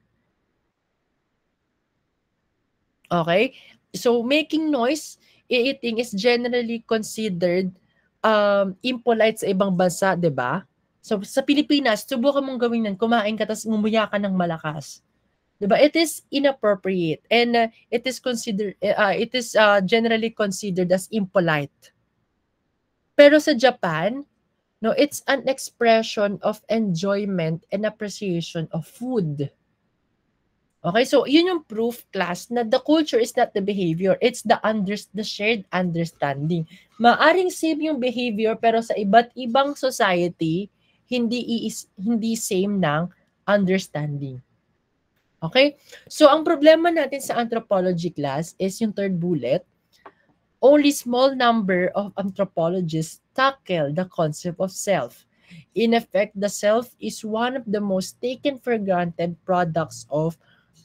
Okay? So, making noise, eating is generally considered impolite sa ibang bansa, di ba? So, sa Pilipinas, subukan mong gawin yan, kumain ka, tapos ngumuya ka ng malakas. Di ba? It is inappropriate and it is generally considered as impolite. Pero sa Japan, no, it's an expression of enjoyment and appreciation of food. Okay, so yun yung proof, class, na the culture is not the behavior, it's the shared understanding. Maaring same yung behavior pero sa iba't ibang society, hindi same ng understanding. Okay? So ang problema natin sa anthropology class is yung third bullet. Only small number of anthropologists tackle the concept of self. In effect, the self is one of the most taken for granted products of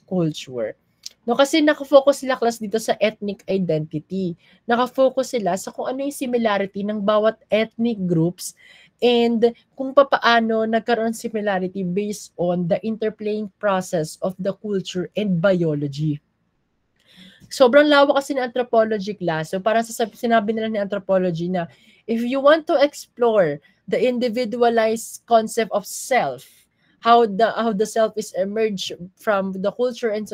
culture. No, kasi nakafocus sila class dito sa ethnic identity. Nakafocus sila sa kung ano yung similarity ng bawat ethnic groups and kung paano nagkaroon similarity based on the interplaying process of the culture and biology. Sobrang lawak kasi ng anthropology class. So parang sinabi nila ni anthropology na if you want to explore the individualized concept of self, how the self is emerged from the culture and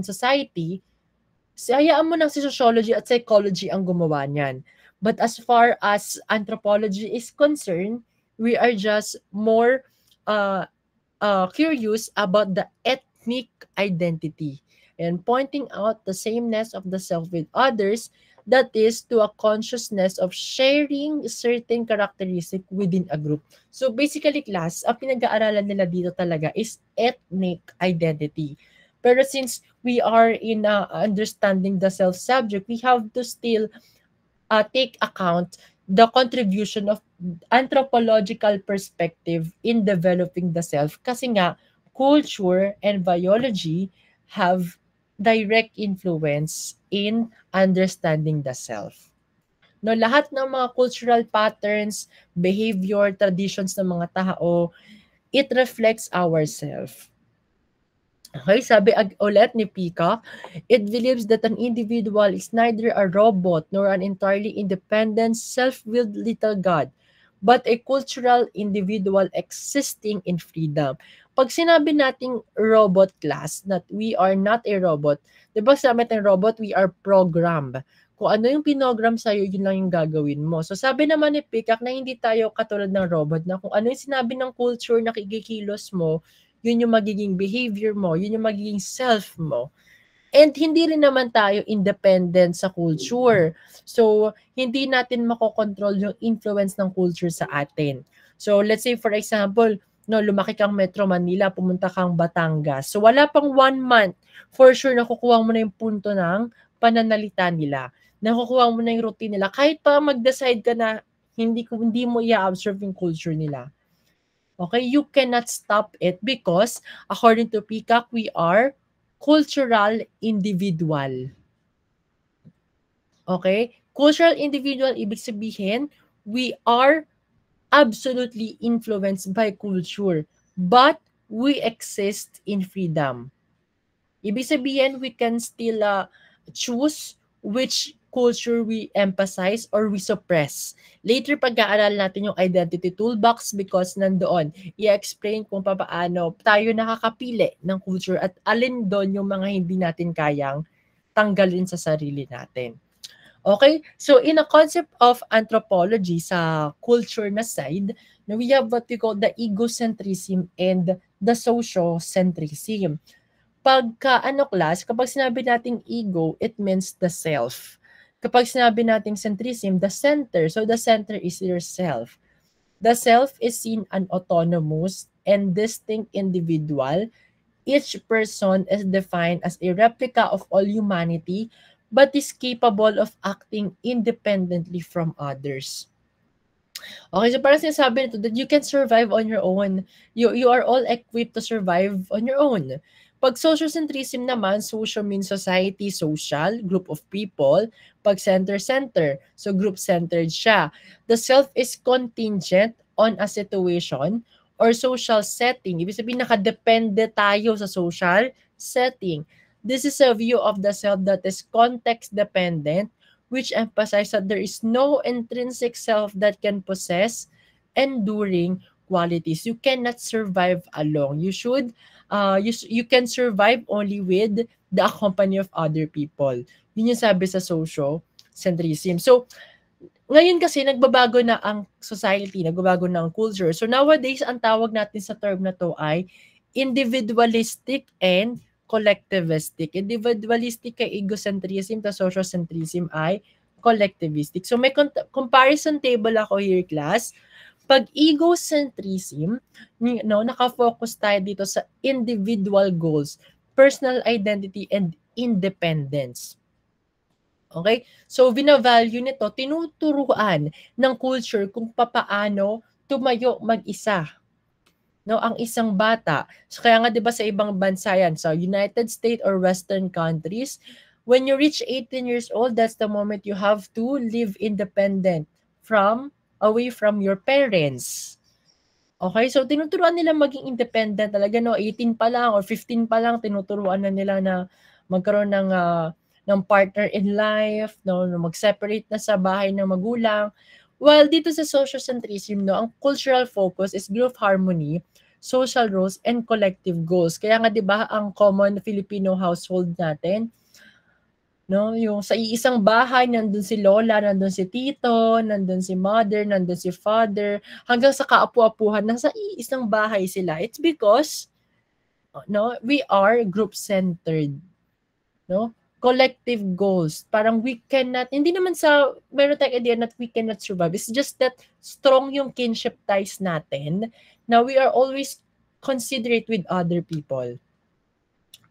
society, hayaan mo na si sociology at psychology ang gumawa niyan. But as far as anthropology is concerned, we are just more curious about the ethnic identity and pointing out the sameness of the self with others, that is to a consciousness of sharing certain characteristic within a group. So basically class, ang pinag-aaralan nila dito talaga is ethnic identity. Pero since we are in understanding the self subject, we have to still take account the contribution of anthropological perspective in developing the self. Kasi nga, culture and biology have direct influence in understanding the self. No, lahat ng mga cultural patterns, behavior, traditions ng mga tao, it reflects ourself. Okay, sabi ulit ni Peacock, it believes that an individual is neither a robot nor an entirely independent, self-willed little god, but a cultural individual existing in freedom. Pag sinabi nating robot class, that we are not a robot, di ba sabi natin robot, we are programmed. Kung ano yung pinogram sa'yo, yun lang yung gagawin mo. So sabi naman ni Peacock na hindi tayo katulad ng robot, na kung ano yung sinabi ng culture na kikikilos mo, yun yung magiging behavior mo, yun yung magiging self mo. And hindi rin naman tayo independent sa culture. So, hindi natin makokontrol yung influence ng culture sa atin. So, let's say for example, no, lumaki kang Metro Manila, pumunta kang Batangas. So, wala pang 1 month, for sure nakukuha mo na yung punto ng pananalita nila. Nakukuha mo na yung routine nila. Kahit pa mag-decide ka na hindi mo i-absorb yung culture nila. Okay, you cannot stop it because according to Peacock, we are cultural individual. Okay? Cultural individual, ibig sabihin, we are absolutely influenced by culture, but we exist in freedom. Ibig sabihin, we can still choose which culture we emphasize or we suppress. Later, pag-aaral natin yung identity toolbox because nandoon, i-explain kung paano tayo nakakapili ng culture at alin doon yung mga hindi natin kayang tanggalin sa sarili natin. Okay? So, in a concept of anthropology sa culture na side, we have what we call the egocentrism and the sociocentrism. Pagka class, kapag sinabi nating ego, it means the self. Kapag sinabi nating centrism, the center. So the center is yourself. The self is seen an autonomous and distinct individual. Each person is defined as a replica of all humanity, but is capable of acting independently from others. Okay, so parang sinasabi nito that you can survive on your own. You are all equipped to survive on your own. Pag sociocentrism naman, social means society, social, group of people. Pag center, so group-centered siya. The self is contingent on a situation or social setting. Ibig sabihin, nakadepende tayo sa social setting. This is a view of the self that is context-dependent, which emphasize that there is no intrinsic self that can possess enduring qualities. You cannot survive alone. You can survive only with the company of other people. Yun yung sabi sa sociocentrism. So, ngayon kasi nagbabago na ang society, nagbabago na ang culture. So nowadays, ang tawag natin sa term na to ay individualistic and collectivistic. Individualistic kay egocentrism, ta sociocentrism ay collectivistic. So may comparison table ako here, class. Pag egocentrism, nakafocus tayo dito sa individual goals, personal identity, and independence. Okay? So, binavalue nito, tinuturuan ng culture kung papaano tumayo mag-isa. No, ang isang bata. So, kaya nga 'di ba sa ibang bansa yan, sa United States or Western countries, when you reach 18 years old, that's the moment you have to live independent away from your parents. Okay, so tinuturuan nila maging independent talaga, no? 18 pa lang or 15 pa lang, tinuturuan na nila na magkaroon ng partner in life, no? Mag-separate na sa bahay ng magulang. While dito sa sociocentrism, no, ang cultural focus is group harmony, social roles, and collective goals. Kaya nga 'di ba ang common Filipino household natin, no, yung sa iisang bahay, nandun si lola, nandun si tito, nandun si mother, nandun si father, hanggang sa kaapu-apuhan, nasa iisang bahay sila. It's because, no, we are group-centered, no? Collective goals. Parang we cannot, hindi naman meron tayong idea that we cannot survive. It's just that strong yung kinship ties natin. Now, we are always considerate with other people.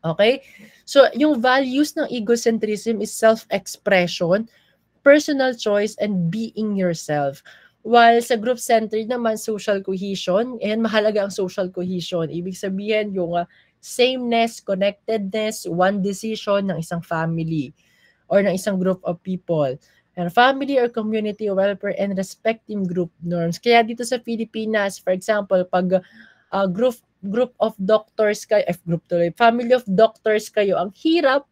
Okay? So, yung values ng egocentrism is self-expression, personal choice, and being yourself. While sa group-centered naman, social cohesion, and mahalaga ang social cohesion. Ibig sabihin, yung sameness, connectedness, one decision ng isang family or ng isang group of people. And family or community welfare and respecting group norms. Kaya dito sa Pilipinas, for example, pag group of doctors kayo, family of doctors kayo, ang hirap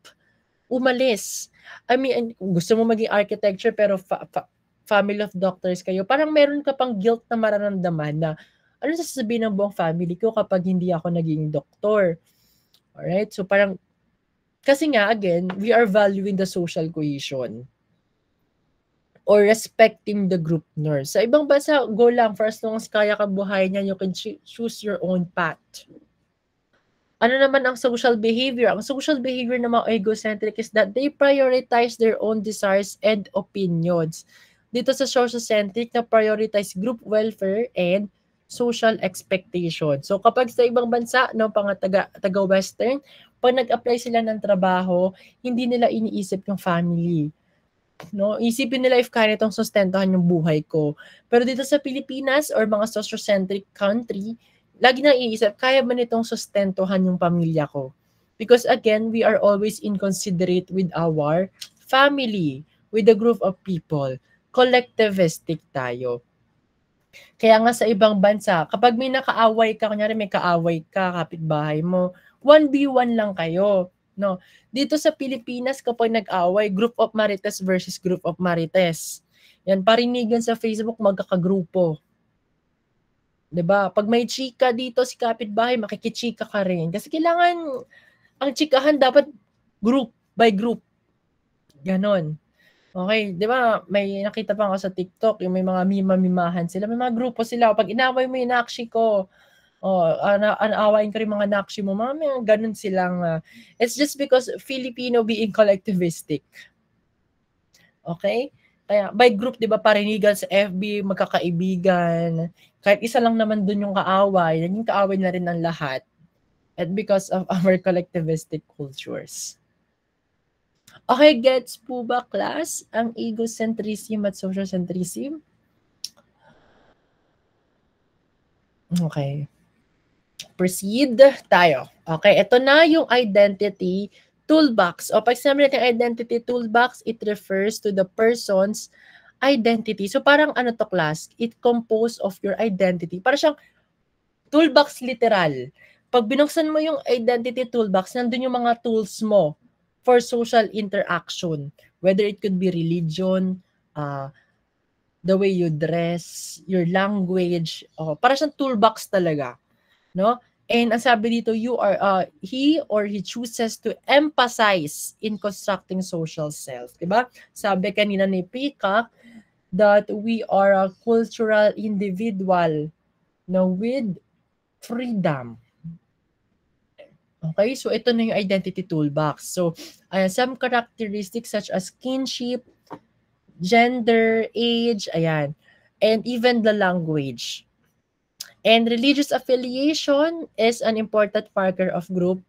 umalis. I mean, gusto mo maging architecture pero family of doctors kayo, parang meron ka pang guilt na mararamdaman na ano sasabihin ng buong family ko kapag hindi ako naging doktor. Alright? So parang, kasi nga, again, we are valuing the social cohesion or respecting the group norms. Sa ibang bansa, go lang. For as long as kaya ka buhay niyan, you can choose your own path. Ano naman ang social behavior? Ang social behavior ng mga egocentric is that they prioritize their own desires and opinions. Dito sa sociocentric, na prioritize group welfare and social expectation. So kapag sa ibang bansa, no, pang taga-Western, pag nag-apply sila ng trabaho, hindi nila iniisip yung family. No, isipin nila if kaya nitong sustentuhan yung buhay ko. Pero dito sa Pilipinas or mga sociocentric country, lagi nang iisip, kaya ba nitong sustentuhan yung pamilya ko? Because again, we are always inconsiderate with our family, with a group of people. Collectivistic tayo. Kaya nga sa ibang bansa, kapag may nakaaway ka, kunyari may kaaway ka, kapitbahay mo, 1v1 lang kayo. No? Dito sa Pilipinas, kapag nag-away, group of marites versus group of marites. Yan, parinigan sa Facebook, magkakagrupo. 'Di ba? Pag may chika dito si kapitbahay, makikichika ka rin. Kasi kailangan, ang chikahan dapat group by group. Ganon. Okay, 'di ba? May nakita pa ako sa TikTok, yung may mga mima-mimahan sila. May mga grupo sila. Pag inaway mo yung nakshi ko, aawain ko rin mga nakshi mo. Mga ganun silang, it's just because Filipino being collectivistic. Okay? Kaya by group, 'di ba, parinigan sa FB, magkakaibigan. Kahit isa lang naman dun yung kaaway, naging kaaway na rin ng lahat. And because of our collectivistic cultures. Okay, gets po ba, class, ang egocentrism at sociocentrism? Okay. Proceed tayo. Okay, ito na yung identity toolbox. O pag sinabi natin identity toolbox, it refers to the person's identity. So parang ano to, class? It composed of your identity. Para siyang toolbox literal. Pag binuksan mo yung identity toolbox, nandun yung mga tools mo for social interaction. Whether it could be religion, the way you dress, your language. Para siyang toolbox talaga. No? And ang sabi dito, he or he chooses to emphasize in constructing social self. Diba? Sabi kanina ni Peacock that we are a cultural individual, no, with freedom. Okay, so ito na yung identity toolbox. So, some characteristics such as kinship, gender, age, ayan, and even the language. And religious affiliation is an important marker of group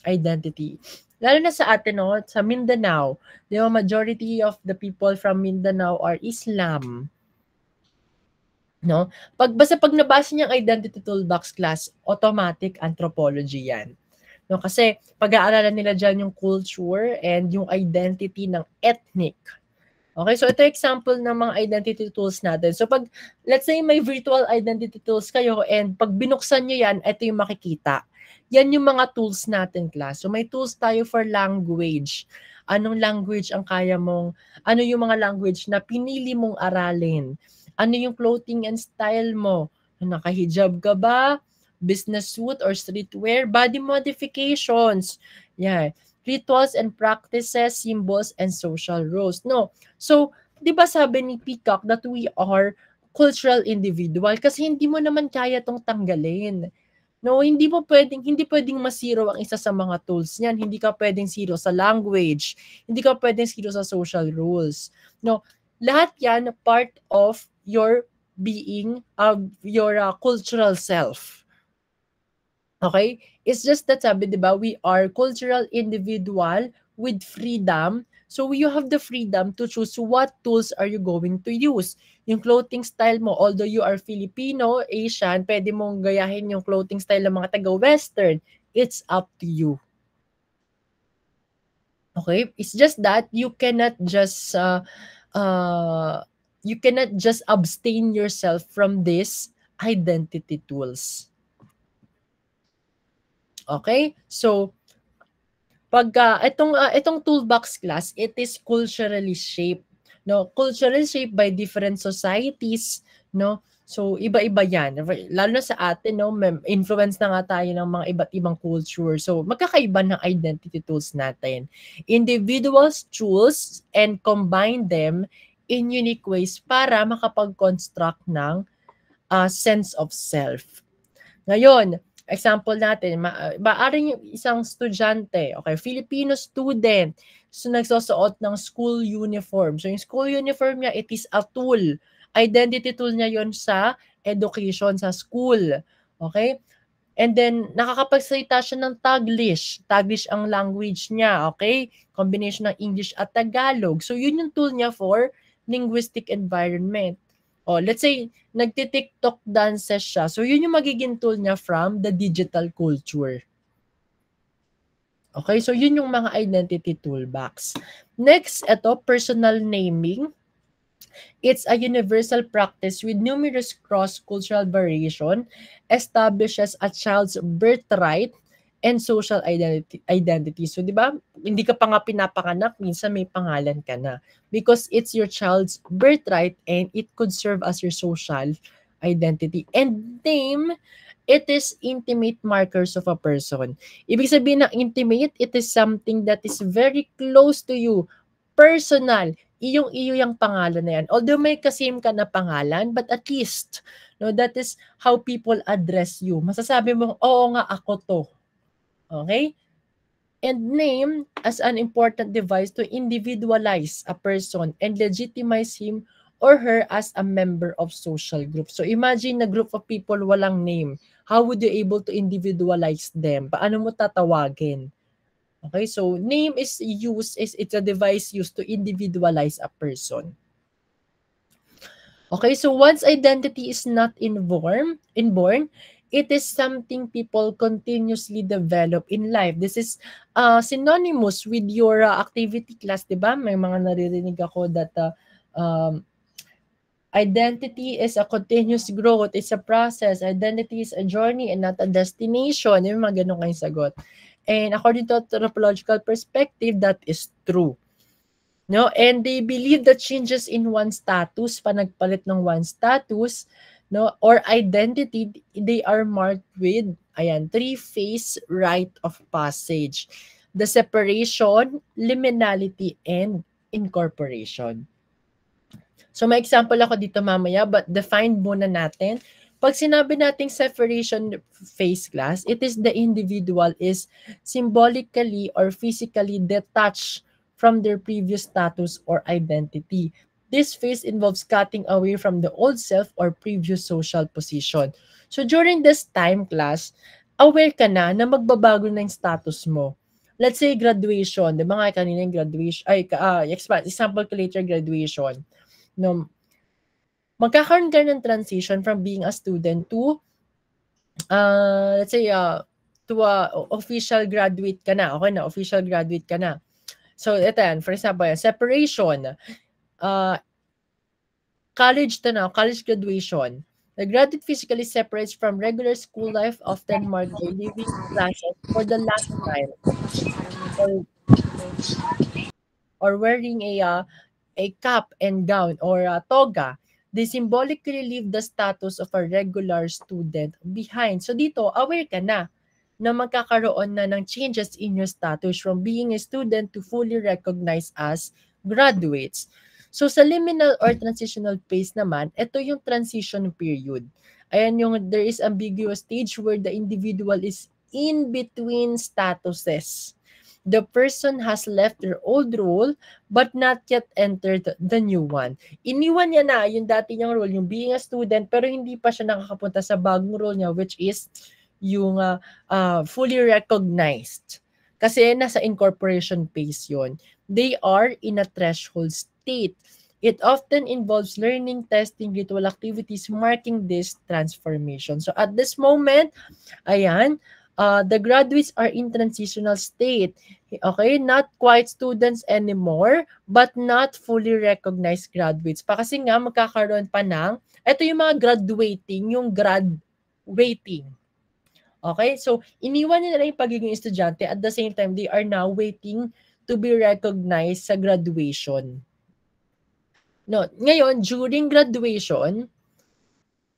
identity. Lalo na sa atin, no, sa Mindanao, di ba, majority of the people from Mindanao are Islam. No? Basta pag nabasa niya ang identity toolbox, class, automatic anthropology yan. No, kasi pag-aaralan nila dyan yung culture and yung identity ng ethnic. Okay, so ito example ng mga identity tools natin. So pag, let's say may virtual identity tools kayo and pag binuksan nyo yan, ito yung makikita. Yan yung mga tools natin, class. So may tools tayo for language. Anong language ang kaya mong, ano yung mga language na pinili mong aralin? Ano yung clothing and style mo? Nakahijab ka ba? Business suit or streetwear? Body modifications. Yeah. Rituals and practices, symbols, and social roles. No. So, di ba sabi ni Peacock that we are cultural individual kasi hindi mo naman kaya tong tanggalin. No, hindi pwedeng masiro ang isa sa mga tools niyan. Hindi ka pwedeng zero sa language. Hindi ka pwedeng zero sa social rules. No, lahat yan part of your being, your cultural self. Okay? It's just that sabi, di ba, we are cultural individual with freedom. So you have the freedom to choose what tools are you going to use. Yung clothing style mo, although you are Filipino, Asian, pwede mong gayahin yung clothing style ng mga taga-Western. It's up to you. Okay? It's just that you cannot just abstain yourself from these identity tools. Okay? So, itong toolbox class, it is culturally shaped. No, culturally shaped by different societies, no? So iba-iba 'yan. Lalo na sa atin, no, influence na nga tayo ng mga iba't ibang culture. So magkakaiba ng identity tools natin. Individuals choose and combine them in unique ways para makapag-construct ng sense of self. Ngayon, example natin, maaring yung isang estudyante, okay, Filipino student, so nagsusuot ng school uniform. So yung school uniform niya, it is a tool. Identity tool niya yon sa education, sa school. Okay? And then, nakakapagsalita siya ng Taglish. Taglish ang language niya, okay? Combination ng English at Tagalog. So yun yung tool niya for linguistic environment. Oh, let's say, nagti-TikTok dances siya. So, yun yung magiging tool niya from the digital culture. Okay, so yun yung mga identity toolbox. Next, ito, personal naming. It's a universal practice with numerous cross-cultural variation, establishes a child's birthright and social identity. So, di ba, hindi ka pa nga pinapanganak, minsan may pangalan ka na. Because it's your child's birthright and it could serve as your social identity. And name, it is intimate markers of a person. Ibig sabihin ng intimate, it is something that is very close to you, personal, iyong-iyo yung pangalan na yan. Although may kasame ka na pangalan, but at least, no, that is how people address you. Masasabi mo, oo nga, ako to. Okay? And name as an important device to individualize a person and legitimize him or her as a member of social group. So imagine a group of people walang name. How would you able to individualize them? Paano mo tatawagin? Okay, so name is used, it's a device used to individualize a person. Okay, so once identity is not inborn, it is something people continuously develop in life. This is synonymous with your activity class, di ba? May mga naririnig ako that identity is a continuous growth, it's a process, identity is a journey and not a destination. Yung mga ganun kayong sagot. And according to anthropological perspective, that is true. No, and they believe that changes in one's status, panagpalit ng one's status, no, or identity, they are marked with, ayan, three-phase rite of passage. The separation, liminality, and incorporation. So may example ako dito mamaya, but define muna natin. Pag sinabi nating separation phase class, it is the individual is symbolically or physically detached from their previous status or identity. This phase involves cutting away from the old self or previous social position. So during this time class, aware ka na magbabago na yung status mo. Let's say graduation, di ba nga kanina yung graduation, example ko later graduation. No, magkakaroon ka ng transition from being a student to, let's say, to official graduate ka na. Okay na, official graduate ka na. So, ito yan. For example, separation. College graduation. The graduate physically separates from regular school life, often marked by leaving classes for the last time. Or wearing a cap and gown or a toga. They symbolically leave the status of a regular student behind. So dito, aware ka na magkakaroon na ng changes in your status from being a student to fully recognized as graduates. So sa liminal or transitional phase naman, ito yung transition period. Ayan yung there is ambiguous stage where the individual is in between statuses. The person has left their old role but not yet entered the new one. Iniwan niya na yung dati niyang role, yung being a student, pero hindi pa siya nakakapunta sa bagong role niya, which is yung fully recognized. Kasi nasa incorporation phase yun. They are in a threshold state. It often involves learning, testing, ritual activities, marking this transformation. So at this moment, ayan, the graduates are in transitional state. Okay, not quite students anymore, but not fully recognized graduates. Pa kasi nga magkakaroon pa ng, ito yung mga graduating, yung grad waiting. Okay, so iniwan nila yung pagiging estudyante, at the same time, they are now waiting to be recognized sa graduation. No, ngayon, during graduation,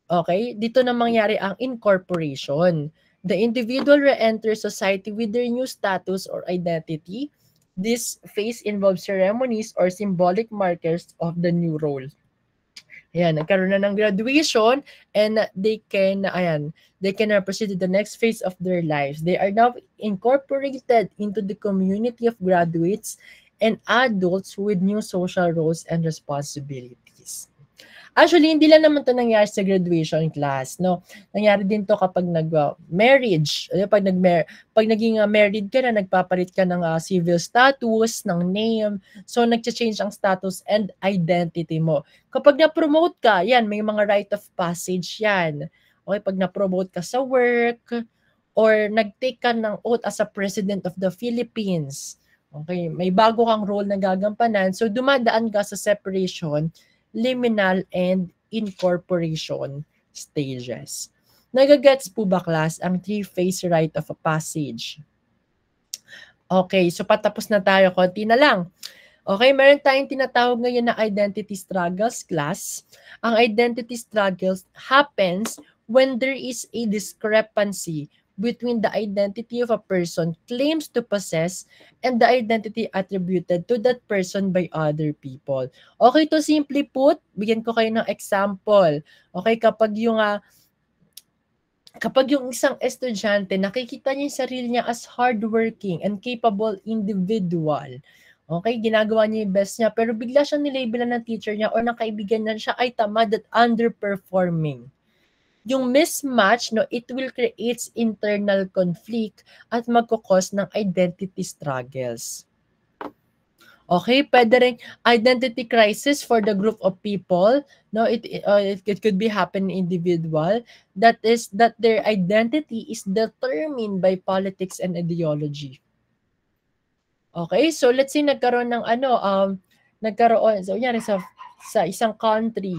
okay, dito na mangyari ang incorporation. The individual re-enters society with their new status or identity. This phase involves ceremonies or symbolic markers of the new role. Ayan, nagkaroon na ng graduation, and they can proceed to the next phase of their lives. They are now incorporated into the community of graduates and adults with new social roles and responsibilities. Actually, hindi lang naman 'to nangyari sa graduation class, no? Nangyari din 'to kapag marriage. Pag naging married ka na, nagpapalit ka ng civil status, ng name. So nagcha-change ang status and identity mo. Kapag na-promote ka, yan, may mga rite of passage yan. Okay, pag na-promote ka sa work, or nag-take ka ng oath as a President of the Philippines. Okay, may bago kang role na gagampanan. So dumadaan ka sa separation, liminal, and incorporation stages. Nagagets po ba, class, ang three-phase rite of a passage? Okay, so patapos na tayo. Konti na lang. Okay, meron tayong tinatawag ngayon na identity struggles, class. Ang identity struggles happens when there is a discrepancy between the identity of a person claims to possess and the identity attributed to that person by other people. Okay, to simply put, bigyan ko kayo ng example. Okay, kapag yung isang estudyante, nakikita niya yung sarili niya as hardworking and capable individual. Okay, ginagawa niya yung best niya, pero bigla siyang nilabelan ng teacher niya or ng kaibigan niya siya ay tamad at underperforming. Yung mismatch, no, it will create internal conflict at magkakos ng identity struggles. Okay, pwede rin identity crisis for the group of people. No, it could be happen individual. That is that their identity is determined by politics and ideology. Okay, so let's say nagkaroon ng so yan sa isang country,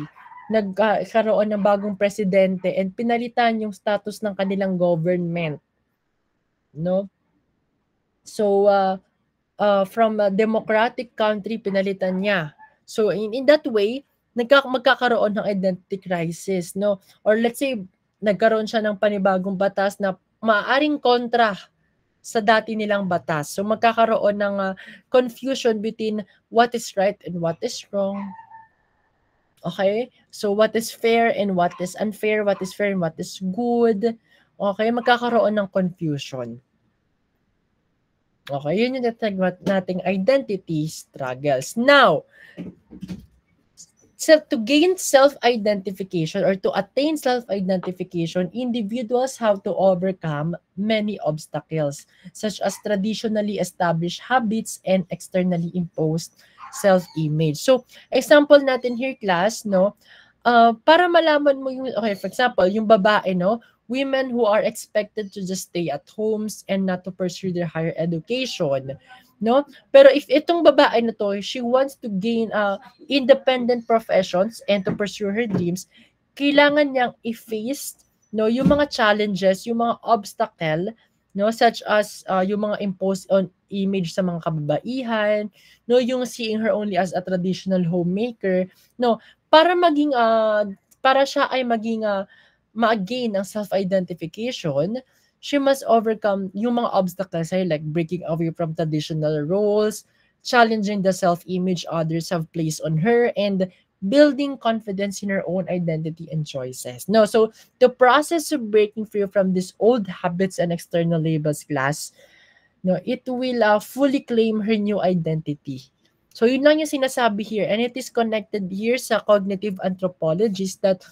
nagkaroon ng bagong presidente and pinalitan yung status ng kanilang government, no? So from a democratic country, pinalitan niya. So in that way, magkakaroon ng identity crisis, no? Or let's say nagkaroon siya ng panibagong batas na maaaring kontra sa dati nilang batas. So magkakaroon ng confusion between what is right and what is wrong. Okay? So what is fair and what is unfair, what is fair and what is good. Okay? Magkakaroon ng confusion. Okay, yun yung nating identity struggles. Now, to gain self-identification or to attain self-identification, individuals have to overcome many obstacles, such as traditionally established habits and externally imposed self-image. So, example natin here, class, no? Para malaman mo yung, okay, for example, yung babae, no? Women who are expected to just stay at homes and not to pursue their higher education, no? Pero if itong babae na to, she wants to gain independent professions and to pursue her dreams, kailangan niyang i-face, no, yung mga challenges, yung mga obstacle, no, such as yung mga imposed on image sa mga kababaihan, no, yung seeing her only as a traditional homemaker, no, para maging para siya ay maging ma-gain ang self-identification, she must overcome yung mga obstacles like breaking away from traditional roles, challenging the self-image others have placed on her, and building confidence in her own identity and choices. No, so the process of breaking free from these old habits and external labels, class, no, it will fully claim her new identity. So yun lang yung sinasabi here, and it is connected here sa cognitive anthropologists that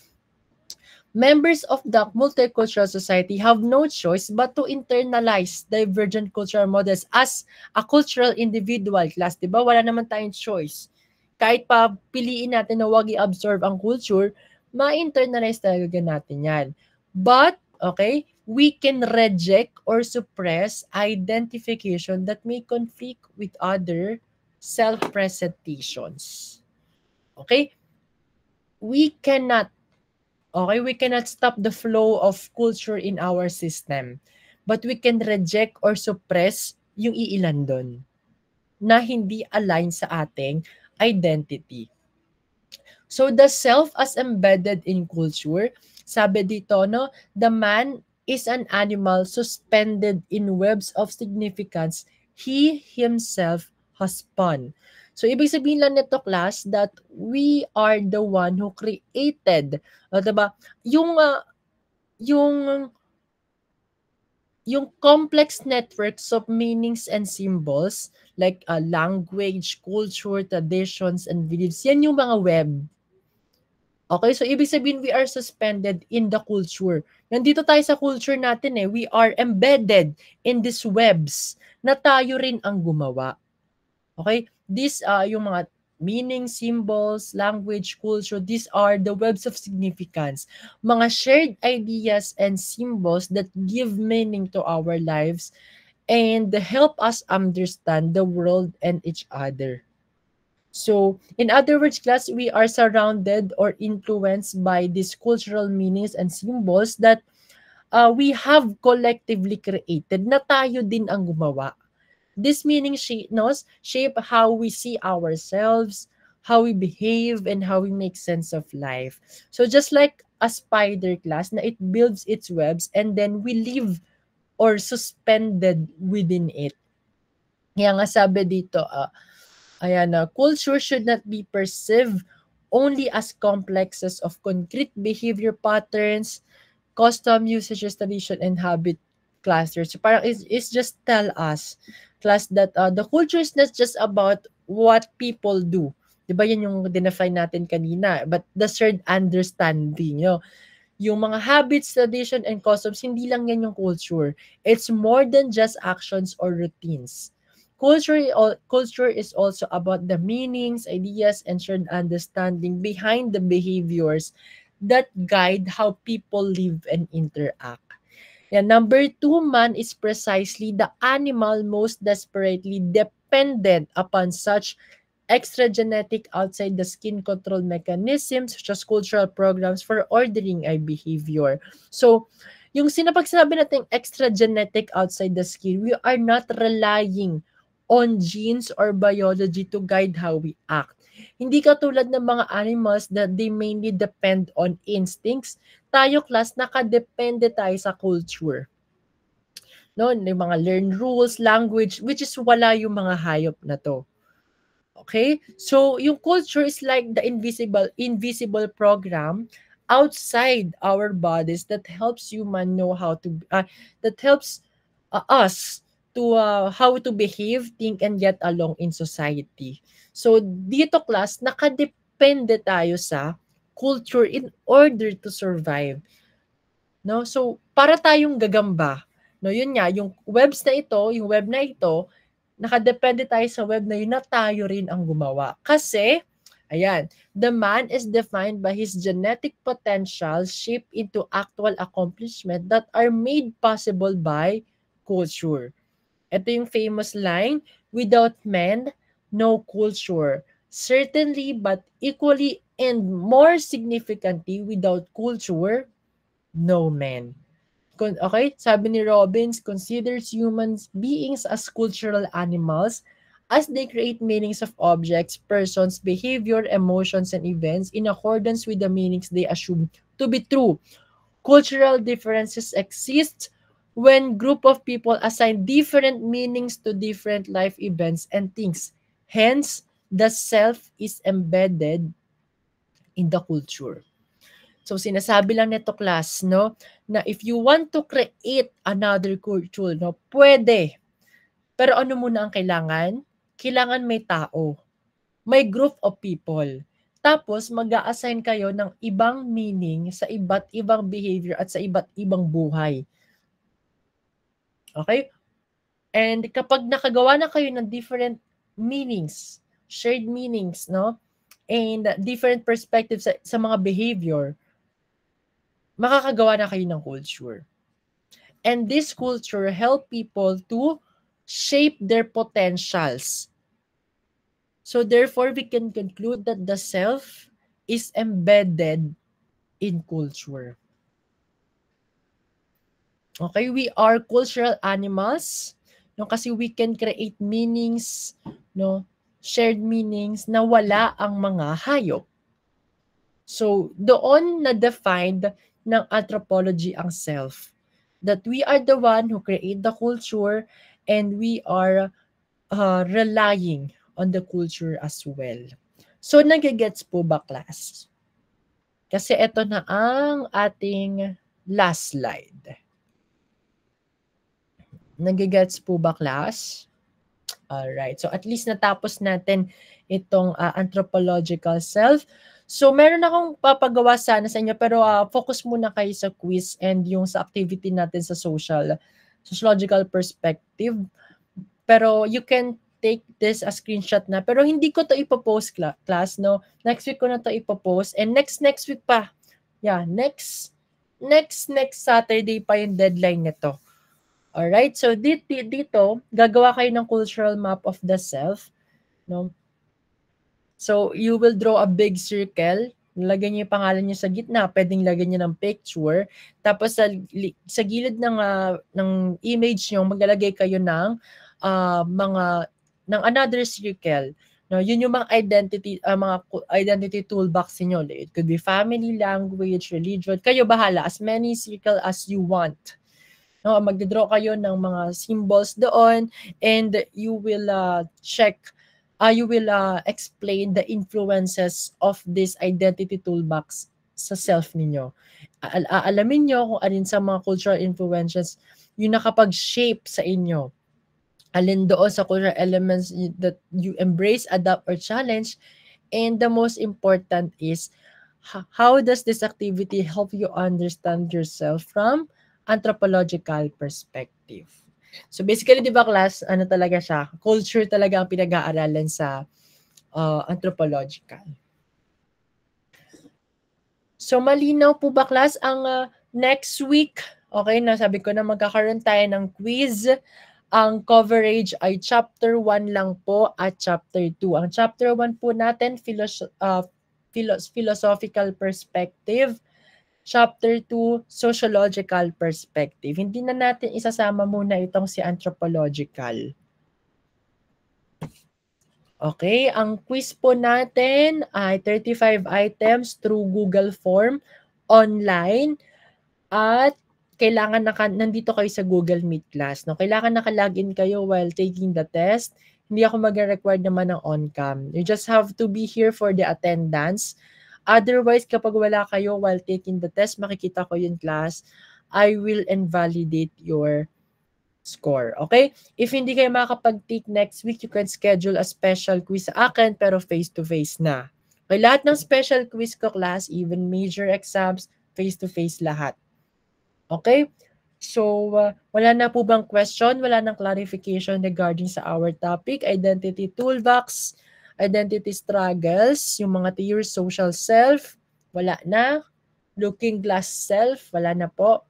Members of the multicultural society have no choice but to internalize divergent cultural models as a cultural individual class. Diba? Wala naman tayong choice. Kahit pa piliin natin na wag i-absorb ang culture, ma-internalize talaga natin yan. But, okay, we can reject or suppress identification that may conflict with other self-presentations. Okay? We cannot stop the flow of culture in our system. But we can reject or suppress yung iilan doon na hindi align sa ating identity. So the self as embedded in culture, sabi dito, no, the man is an animal suspended in webs of significance he himself has spun. So ibig sabihin lang nito class that we are the one who created, diba? Yung complex networks of meanings and symbols like language, culture, traditions, and beliefs, yan yung mga web. Okay, so ibig sabihin we are suspended in the culture. Nandito tayo sa culture natin eh. We are embedded in these webs na tayo rin ang gumawa. Okay? These yung mga meaning, symbols, language, culture, these are the webs of significance. Mga shared ideas and symbols that give meaning to our lives and help us understand the world and each other. So, in other words, class, we are surrounded or influenced by these cultural meanings and symbols that we have collectively created na tayo din ang gumawa. This meaning shape how we see ourselves, how we behave, and how we make sense of life. So just like a spider class na it builds its webs and then we live or suspended within it. Kaya nga sabi dito, culture should not be perceived only as complexes of concrete behavior patterns, custom usages, tradition, and habit clusters. So parang it's just tell us, class, that the culture is not just about what people do. Diba yan yung define natin kanina? But the shared understanding, yung mga habits, tradition, and customs, hindi lang yan yung culture. It's more than just actions or routines. Culture is also about the meanings, ideas, and shared understanding behind the behaviors that guide how people live and interact. Yeah, number 2, man is precisely the animal most desperately dependent upon such extra genetic outside the skin control mechanisms such as cultural programs for ordering a behavior. So, yung sinabi natin extra genetic outside the skin, we are not relying on genes or biology to guide how we act. Hindi katulad ng mga animals that they mainly depend on instincts. Tayo class, nakadepende tayo sa culture. No, yung mga learned rules, language, which is wala yung mga hayop na to. Okay? So, yung culture is like the invisible program outside our bodies that helps human know how to, that helps us to how to behave, think, and get along in society. So, dito class, nakadepende tayo sa culture in order to survive. No? So, para tayong gagamba. No, yun nga, yung web na ito, nakadepende tayo sa web na yun na tayo rin ang gumawa. Kasi, ayan, the man is defined by his genetic potential shaped into actual accomplishment that are made possible by culture. Ito yung famous line, without men, no culture. Certainly, but equally and more significantly, without culture, no men. Okay, sabi ni Robbins, considers human beings as cultural animals as they create meanings of objects, persons, behavior, emotions, and events in accordance with the meanings they assume to be true. Cultural differences exist when group of people assign different meanings to different life events and things. Hence, the self is embedded in the culture. So sinasabi lang nito class, no, na if you want to create another culture, no, pwede. Pero ano muna ang kailangan? Kailangan may tao. May group of people. Tapos mag-a-assign kayo ng ibang meaning sa iba't ibang behavior at sa iba't ibang buhay. Okay? And kapag nakagawa na kayo ng different meanings, shared meanings, no? And different perspectives sa mga behavior, makakagawa na kayo ng culture. And this culture help people to shape their potentials. So therefore, we can conclude that the self is embedded in culture. Okay, we are cultural animals, no, kasi we can create meanings, no, shared meanings na wala ang mga hayop. So doon na defined ng anthropology ang self, that we are the one who create the culture and we are relying on the culture as well. So nagigets po ba, class? Kasi ito na ang ating last slide. Nagigets po ba, class? Alright. So at least natapos natin itong anthropological self. So meron akong papagawa sana sa inyo, pero focus muna kayo sa quiz and yung sa activity natin sa sociological perspective. Pero you can take this a screenshot na. Pero hindi ko to ipopost, class, no? Next week ko na to ipopost. And next week pa. Yeah, next Saturday pa yung deadline nito. Alright? So dito, gagawa kayo ng cultural map of the self, no? So you will draw a big circle. Lagyan niyo yung pangalan niyo sa gitna, pwedeng lagyan niyo ng picture. Tapos sa gilid ng image niyo, maglalagay kayo ng another circle. No, yun yung mga identity toolbox niyo. It could be family, language, religion. Kayo bahala, as many circle as you want. No, magde-draw kayo ng mga symbols doon and you will explain the influences of this identity toolbox sa self ninyo. Aalamin nyo kung alin sa mga cultural influences yung nakapag-shape sa inyo. Alin doon sa cultural elements that you embrace, adapt, or challenge. And the most important is, how does this activity help you understand yourself from anthropological perspective? So basically, di ba, class, ano talaga siya? Culture talaga ang pinag-aaralan sa anthropological. So malinaw po ba, class, ang next week? Okay, nasabi ko na magkakaroon tayo ng quiz. Ang coverage ay chapter 1 lang po at chapter 2. Ang chapter 1 po natin, philosophical perspective. Chapter 2, sociological perspective. Hindi na natin isasama muna itong si anthropological. Okay, ang quiz po natin ay 35 items through Google Form online at kailangan nandito kayo sa Google Meet class. No? Kailangan naka-login kayo while taking the test. Hindi ako mag-require naman ng on-cam. You just have to be here for the attendance. Otherwise, kapag wala kayo while taking the test, makikita ko yung class, I will invalidate your score. Okay? If hindi kayo makakapag-take next week, you can schedule a special quiz sa akin, pero face-to-face na. Okay, lahat ng special quiz ko, class, even major exams, face-to-face lahat. Okay? So, wala na po bang question? Wala nang clarification regarding sa our topic, identity toolbox, identity struggles, yung mga theories, social self, wala na. Looking glass self, wala na po.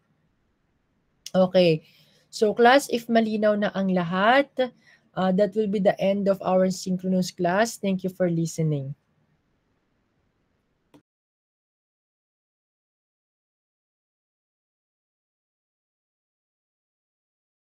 Okay. So, class, if malinaw na ang lahat, that will be the end of our synchronous class. Thank you for listening.